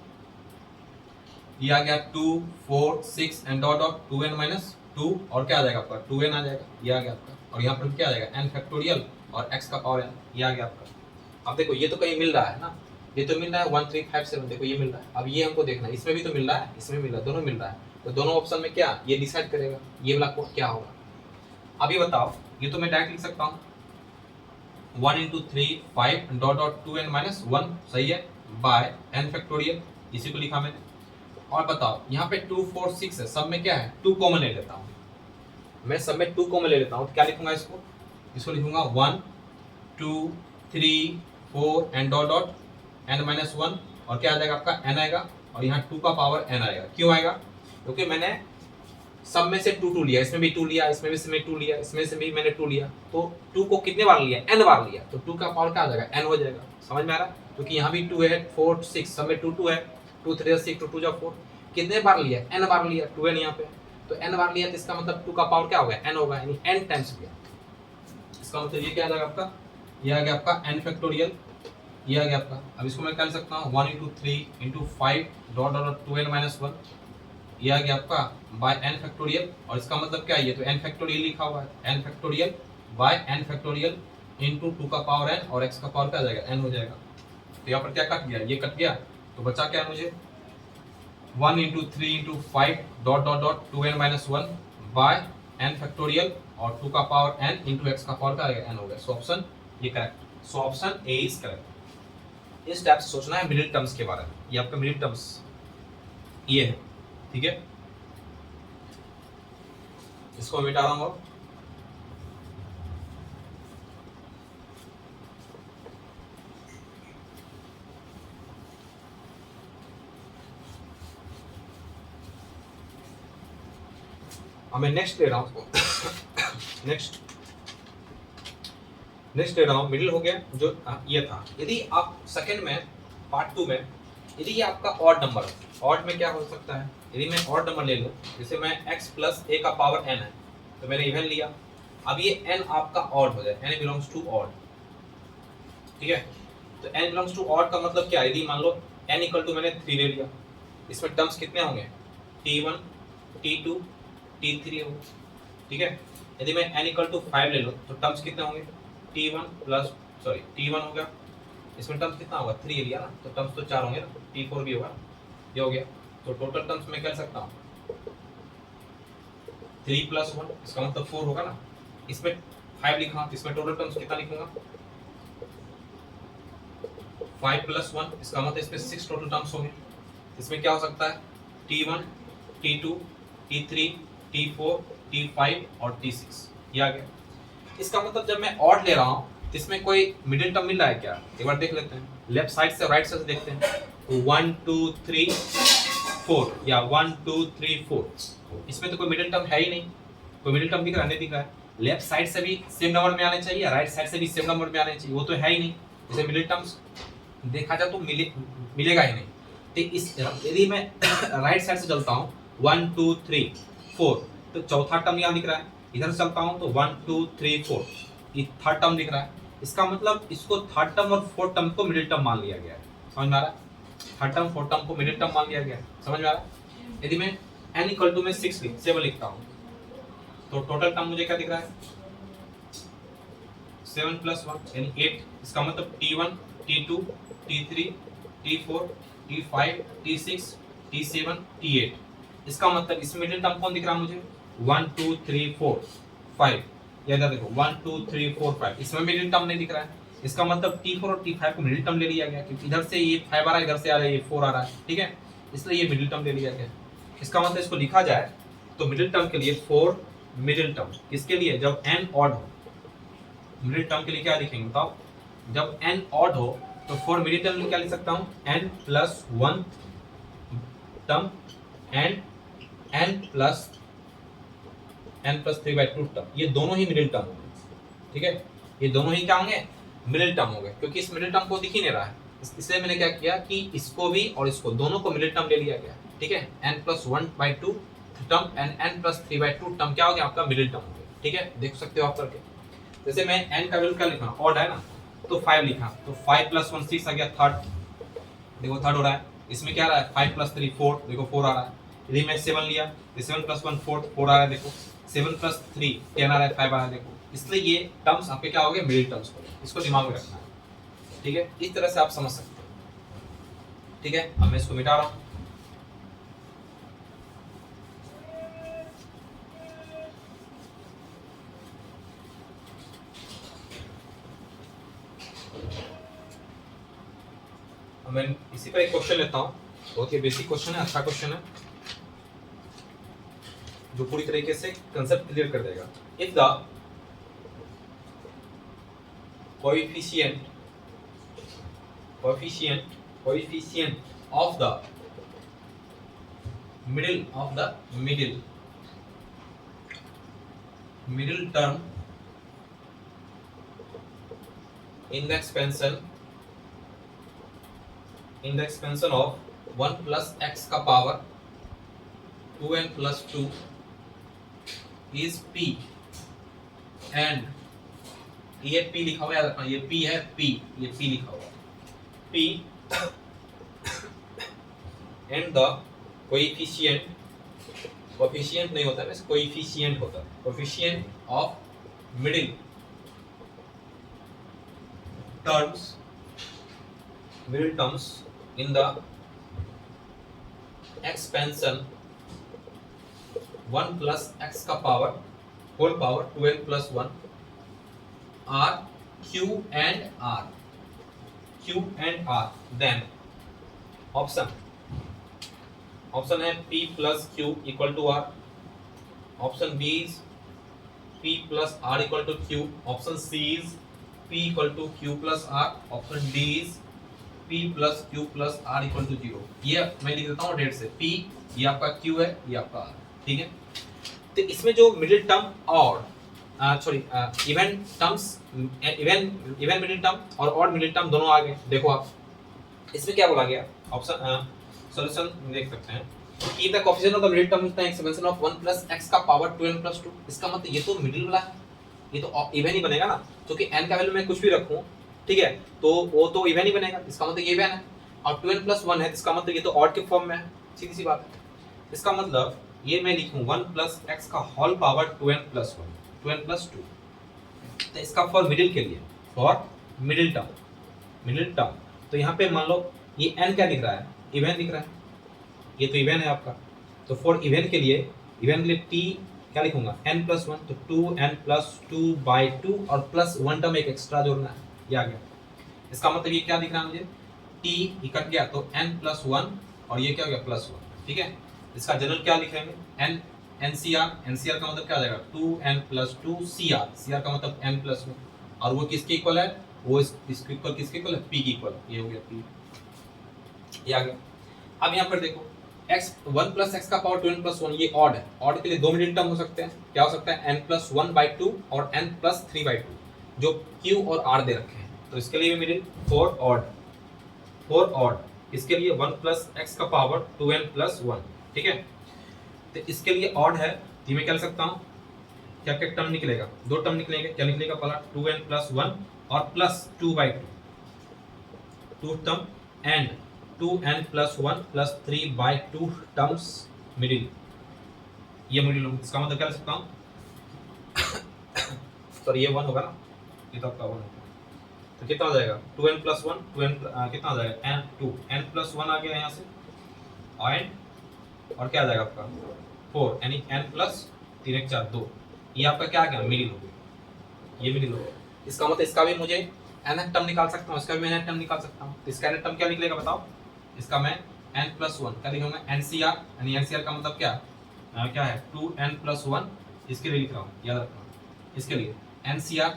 ये आ गया 2 4 6 and dot dot 2n minus 2, और क्या आ जाएगा आपका 2n आ जाएगा, ये आ गया आपका। और यहाँ पर क्या आ जाएगा n फैक्टोरियल और x का पावर n, ये आ गया आपका। अब देखो ये तो कहीं मिल रहा है ना, ये तो मिल रहा है 1 3 5 7, देखो ये मिल रहा है। अब ये हमको देखना है, इसमें भी तो मिल रहा है, इसमें मिल रहा है, दोनों मिल रहा है, तो दोनों ऑप्शन में क्या ये डिसाइड करेगा ये वाला कोड क्या होगा। अभी बताओ, ये तो मैं डायरेक्ट लिख सकता हूँ 1 into 3 5 dot dot 2n minus 1, सही है, बाय n फैक्टोरियल, इसी को लिखा मैंने। और बताओ यहाँ पे 2 4 6 है, सब में क्या है 2 कॉमन ले लेता हूँ, मैं सब में 2 कॉमन ले लेता हूँ, तो क्या लिखूंगा इसको लिखूंगा 1 2 3 4 and dot dot n minus 1, और क्या आ जाएगा आपका n आएगा, और यहाँ 2 का पावर n आएगा। क्यों आएगा, क्योंकि मैंने सब में से 2 2 लिया, इसमें भी 2 लिया, इसमें भी से 2 लिया, इसमें से भी मैंने 2 लिया, तो 2 को कितने बार लिया, n बार लिया, तो 2 का पावर क्या आ जाएगा n हो जाएगा। समझ में आ रहा, क्योंकि यहाँ भी 2 है 4 6, सब में 2 2 है, 2 3 6 2 2 4, कितने बार लिया, n बार लिया, 2n यहाँ पे, तो n बार लिया, तो इसका मतलब 2 का पावर क्या होगा n होगा, यानी n टाइम्स लिया। इसका मतलब ये क्या आ जाएगा आपका, ये आ गया आपका n फैक्टोरियल, ये आ गया आपका। अब इसको मैं कर सकता हूँ 1 into 3 into 5 dot dot 2n minus 1, ये आ गया आपका बाय n फैक्टोरियल, और इसका मतलब क्या है, ये तो n फैक्टोरियल लिखा हुआ है, n factorial by n factorial into 2 का पावर n, और x का पावर क्या आ जाएगा n हो जाएगा। तो यहाँ पर क्या कट गया, ये कट गया, तो बचा क्या मुझे 1 into 3 into 5 dot dot dot 2n-1 by n factorial और 2 का पावर n इंटू x का पावर का n हो गया। सो ऑप्शन ये correct, so option A is correct. इस टाइप से सोचना है मिडिल टर्म्स के बारे में, ये आपका मिडिल टर्म्स ये है, ठीक है। इसको मैं मिटा रहा हूँ। अब मैं नेक्स्ट ले रहा हूँ उसको नेक्स्ट ले रहा हूँ, मिडिल हो गया जो ये था। यदि आप सेकंड में पार्ट 2 में यदि ये आपका ऑड नंबर है, ऑड में क्या हो सकता है, यदि मैं ऑड नंबर ले लूँ, जैसे मैं x प्लस a का पावर n है तो मैंने इवन लिया, अब ये n आपका ऑड हो जाए, n बिलोंग्स टू ऑड, ठीक है। तो n बिलोंग्स टू ऑड का मतलब क्या है, यदि मान लो n इक्वल टू मैंने 3 ले लिया, इसमें टर्म्स कितने होंगे t1 t2 t3 हो, ठीक है। यदि मैं n इक्वल टू 5 ले लूँ तो टर्म्स कितने होंगे t1 हो गया, इसमें टर्म्स कितना होगा 3 लिया ना, तो टर्म्स तो 4 होंगे ना, t4 भी होगा, ये हो गया। तो टोटल टर्म्स मैं कह सकता हूँ 3 + 1, इसका मतलब 4 होगा ना, इसमें 5 लिखा, इसमें टोटल टर्म्स कितना लिखूंगा 5 + 1, इसका मतलब इसमें 6 टोटल टर्म्स होंगे। इसमें क्या हो सकता है t1 t2 t3 t4 t5 और t6, ये आ गया। इसका मतलब जब मैं ऑड ले रहा हूँ इसमें कोई मिडिल टर्म मिल रहा है क्या, एक बार देख लेते हैं, लेफ्ट साइड से राइट साइड से देखते हैं। 1 2 3 4 या 1 2 3 4, इसमें तो कोई मिडिल टर्म है ही नहीं, कोई मिडिल टर्म दिख रहा है, नहीं दिख रहा है। लेफ्ट साइड से भी सेम नंबर में आने चाहिए, राइट साइड से भी सेम नंबर में आने चाहिए, वो तो है ही नहीं। इसे मिडिल टर्म्स देखा जाए तो मिलेगा ही नहीं। तो इस यदि मैं राइट साइड से चलता हूँ 1 2 3 4, तो चौथा टर्म यहाँ दिख रहा है, इधर से चलता हूँ तो 1 2 3 4, ये थर्ड टर्म दिख रहा है। इसका मतलब इसको थर्ड टर्म और फोर्थ टर्म को मिडिल टर्म मान लिया गया है, समझ में आ रहा है। थर्ड टर्म फोर्थ टर्म को मिडिल टर्म मान लिया गया है, समझ में आ रहा है। यदि मैं n इक्वल टू में 7 लिखता हूँ तो टोटल टर्म मुझे क्या दिख रहा है 7 + 1 यानी 8, इसका मतलब t1 t2 t3 t4 t5 t6 t7 t8। इसका मतलब इसमें मिडिल टर्म कौन दिख रहा है मुझे 1 2 3 4 5, या इधर देखो 1 2 3 4 5, इसमें मिडिल टर्म नहीं दिख रहा है। इसका मतलब t4 और t5 को मिडिल टर्म ले लिया गया, क्योंकि इधर से ये 5 आ रहा है, इधर से आ रहा है ये 4 आ रहा है, ठीक है, इसलिए ये मिडिल टर्म ले लिया गया। इसका मतलब इसको लिखा जाए तो मिडिल टर्म के लिए 4 मिडिल टर्म, किसके लिए जब n ऑड हो, मिडिल टर्म के लिए क्या लिखेंगे बताओ, जब n ऑड हो तो 4 मिडिल टर्म क्या लिख सकता हूँ n + 1 term and n + 3/2 term, ये दोनों ही मिडिल टर्म होंगे, ठीक है, ये दोनों ही क्या होंगे मिडिल टर्म होंगे, क्योंकि इस मिडिल टर्म को दिख ही नहीं रहा है, इसलिए मैंने क्या किया कि इसको भी और इसको दोनों को मिडिल टर्म ले लिया गया, ठीक है। n + 1/2 term and n + 3/2 term क्या हो गया आपका मिडिल टर्म हो गया, ठीक है, देख सकते हो आप करके। जैसे मैं n का वैल्यू क्या लिखा ऑड है ना, तो 5 लिखा, तो 5 + 1 6 आ गया, थर्ड, देखो थर्ड हो रहा है। इसमें क्या आ रहा है 5 + 3 4, देखो 4 आ रहा है। यदि मैं 7 लिया तो 7 + 1 4 आ रहा है, देखो 7 + 3 10 आ रहा है, 5 आ रहा है, देखो। इसलिए ये टर्म्स आपके क्या हो गए मिडिल टर्म्स हो गए, इसको दिमाग में रखना है, ठीक है, इस तरह से आप समझ सकते हो, ठीक है। अब मैं इसको मिटा रहा हूँ। अब मैं इसी पर एक क्वेश्चन लेता हूँ, बहुत ही बेसिक क्वेश्चन है, अच्छा क्वेश्चन है, जो पूरी तरीके से कंसेप्ट क्लियर कर देगा। If the coefficient of the middle term in the expansion of 1 + x का power 2n + 2 is p and ये p लिखा हुआ है, याद रखना ये p है, p ये p लिखा हुआ है, p and the coefficient नहीं होता है, coefficient होता है, coefficient of middle terms middle terms in the expansion 1 plus x का power whole power 2n plus 1 are q and r then option है p plus q equal to r, option b is p plus r equal to q, option c is p equal to q plus r, option d is p plus q plus r equal to 0। ये मैं लिख देता हूँ date से, p ये आपका q है, ये आपका r, ठीक है। तो इसमें जो मिडिल टर्म और even terms, even middle term और ऑड मिडिल टर्म दोनों आ गए। देखो आप इसमें क्या बोला गया, ऑप्शन सॉल्यूशन देख सकते हैं कि the coefficient of the middle term is the expansion of 1 plus x का पावर 2n plus 2। इसका मतलब ये तो मिडिल वाला है, ये तो इवन ही बनेगा ना, क्योंकि n का वैल्यू मैं कुछ भी रखूं, ठीक है, तो वो तो इवन ही बनेगा, इसका मतलब ये इवन है। और 2n plus 1 है, इसका मतलब ये तो ऑड के फॉर्म में है, सीधी सी बात है। इसका मतलब ये मैं लिखूं 1 plus x का whole power 2n plus 1, 2n plus 2। तो इसका फॉर मिडिल के लिए, फॉर मिडिल टर्म, तो यहाँ पे मान लो ये n क्या दिख रहा है, इवन दिख रहा है, ये तो इवन है आपका। तो फॉर इवन के लिए t क्या लिखूंगा n plus 1, तो 2n plus 2/2 और प्लस 1 टर्म एक एक्स्ट्रा जोड़ना है, ये आ गया। इसका मतलब ये क्या दिख रहा है मुझे, t कट गया तो n plus 1 और ये क्या हो गया प्लस 1, ठीक है। इसका जनरल क्या लिखेंगे n NCR का मतलब क्या आ जाएगा 2n plus 2 CR का मतलब n plus 1, और वो किसके इक्वल है, वो इसके इक्वल, किसके इक्वल है, p के इक्वल, ये हो गया p, ये आ गया। अब यहाँ पर देखो x 1 plus x का पावर 2n plus 1 ये ऑड है, ऑड के लिए दो मिडिल टर्म हो सकते हैं, क्या हो सकता है n plus 1/2 और n plus 3/2, जो q और r दे रखे हैं, तो इसके लिए मिडिल फॉर ऑड इसके लिए 1 plus x का पावर 2n plus 1, ठीक है। तो इसके लिए ऑड है, तो मैं क्या लिख सकता हूँ, क्या क्या टर्म निकलेगा, दो टर्म निकलेंगे, क्या निकलेगा पहला 2n plus 1 और plus 2/2, to term and 2n plus 1 plus 3/2 terms middle, ये मिडिल होगा। इसका मतलब क्या लिख सकता हूँ सॉरी ये 1 होगा ना, ये तो आपका 1 होगा, तो कितना हो जाएगा 2n plus 1, कितना हो जाएगा n plus 1 आ गया यहाँ से, और क्या आ जाएगा आपका 4, यानी n plus 3 1 4 2, ये आपका क्या आ गया मिडिल हो गया, ये मिडिल हो गया। इसका मतलब इसका भी मुझे nth टर्म निकाल सकता हूँ, इसका भी मैं nth टर्म निकाल सकता हूँ। तो इसका nth टर्म क्या निकलेगा बताओ, इसका मैं n plus 1 क्या लिखूंगा NCR, यानी NCR का मतलब क्या है 2n plus 1, इसके लिए लिख रहा हूँ, याद रखना इसके लिए NCR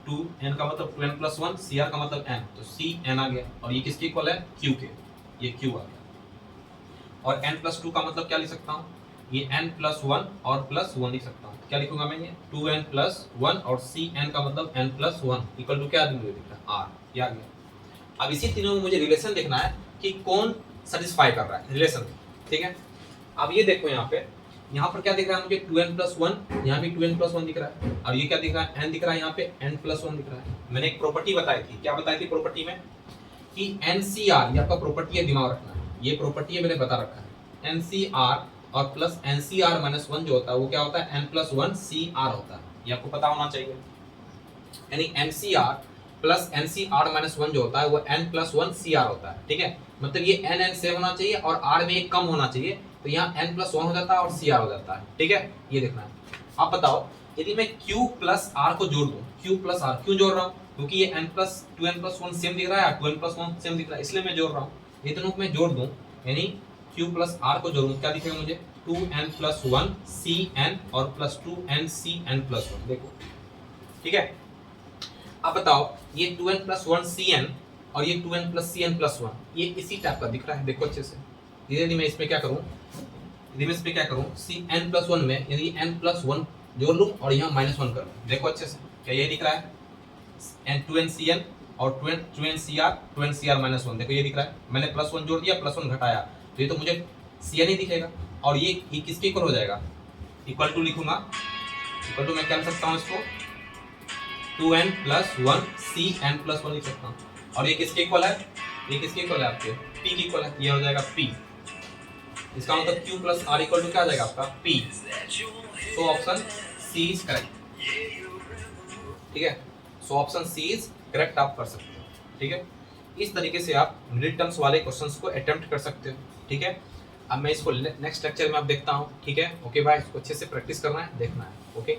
2n का मतलब 2n plus 1, CR का मतलब n, तो CN आ गया, और ये किसके इक्वल है Q के, ये Q आ गया। और n plus 2 का मतलब क्या लिख सकता हूँ, ये n plus 1 और प्लस 1 लिख सकता हूँ, क्या लिखूंगा मैं ये 2n plus 1 और CN का मतलब n plus 1 इक्वल टू क्या मुझे दिख रहा है R, ये आ गया। अब इसी तीनों में मुझे रिलेशन देखना है कि कौन सेटिस्फाई कर रहा है रिलेशन, ठीक है। अब ये देखो यहाँ पर क्या दिख रहा है मुझे 2n plus 1, यहाँ भी 2n plus 1 दिख रहा है, और ये क्या दिख रहा है n दिख रहा है, यहाँ पे n plus 1 दिख रहा है। मैंने एक प्रॉपर्टी बताई थी, क्या बताई थी प्रॉपर्टी में कि NCR, ये आपका प्रॉपर्टी है, दिमाग रखना है, ये प्रॉपर्टी है मैंने बता रखा है, NCR और प्लस NCR माइनस 1 जो होता है वो क्या होता है n plus 1 CR होता है, ये आपको पता होना चाहिए। यानी NCR प्लस NCR माइनस 1 जो होता है वो n plus 1 CR होता है, ठीक है। मतलब ये n से होना चाहिए और r में एक कम होना चाहिए, तो यहाँ n plus 1 हो जाता है और CR हो जाता है, ठीक है। ये देखना है। आप बताओ यदि मैं Q plus R को जोड़ दूं, Q plus R क्यों जोड़ रहा हूँ, क्योंकि ये n plus 2n plus 1 same दिख रहा है, 2n plus 1 सेम दिख रहा है, इसलिए मैं जोड़ रहा हूँ। ये दोनों को मैं जोड़ दूं, यानी Q plus R को जोड़ूं, क्या दिखेगा मुझे 2n plus 1 CN और प्लस 2n CN plus 1, देखो ठीक है। अब बताओ ये 2n plus 1 CN और ये 2n plus CN plus 1 ये इसी टाइप का दिख रहा है, देखो अच्छे से। यदि मैं इसमें क्या करूं, CN plus 1 में यदि n plus 1 जोड़ लूं और यहाँ -1 कर लूं, देखो अच्छे से, क्या ये दिख रहा है 2n CN और 2n CR minus 1, देखो ये दिख रहा है। मैंने +1 जोड़ दिया, +1 घटाया, तो ये तो मुझे CN ही दिखेगा, और ये किसके इक्वल हो जाएगा, इक्वल टू लिखूंगा, इक्वल टू मैं क्या लिख सकता हूँ इसको 2n plus 1 CN plus 1 लिख सकता हूँ। और ये किसके इक्वल है, ये किसके इक्वल है, आपके P के इक्वल है, ये हो जाएगा P। इसका मतलब Q plus R equal to क्या आ जाएगा आपका P। So option C is correct, ठीक है। So option C is correct आप कर सकते हो, ठीक है। इस तरीके से आप मिडिल टर्म्स वाले क्वेश्चंस को अटेम्प्ट कर सकते हो, ठीक है। अब मैं इसको नेक्स्ट लेक्चर में आप देखता हूँ, ठीक है। ओके बाय, इसको अच्छे से प्रैक्टिस करना है, देखना है, ओके।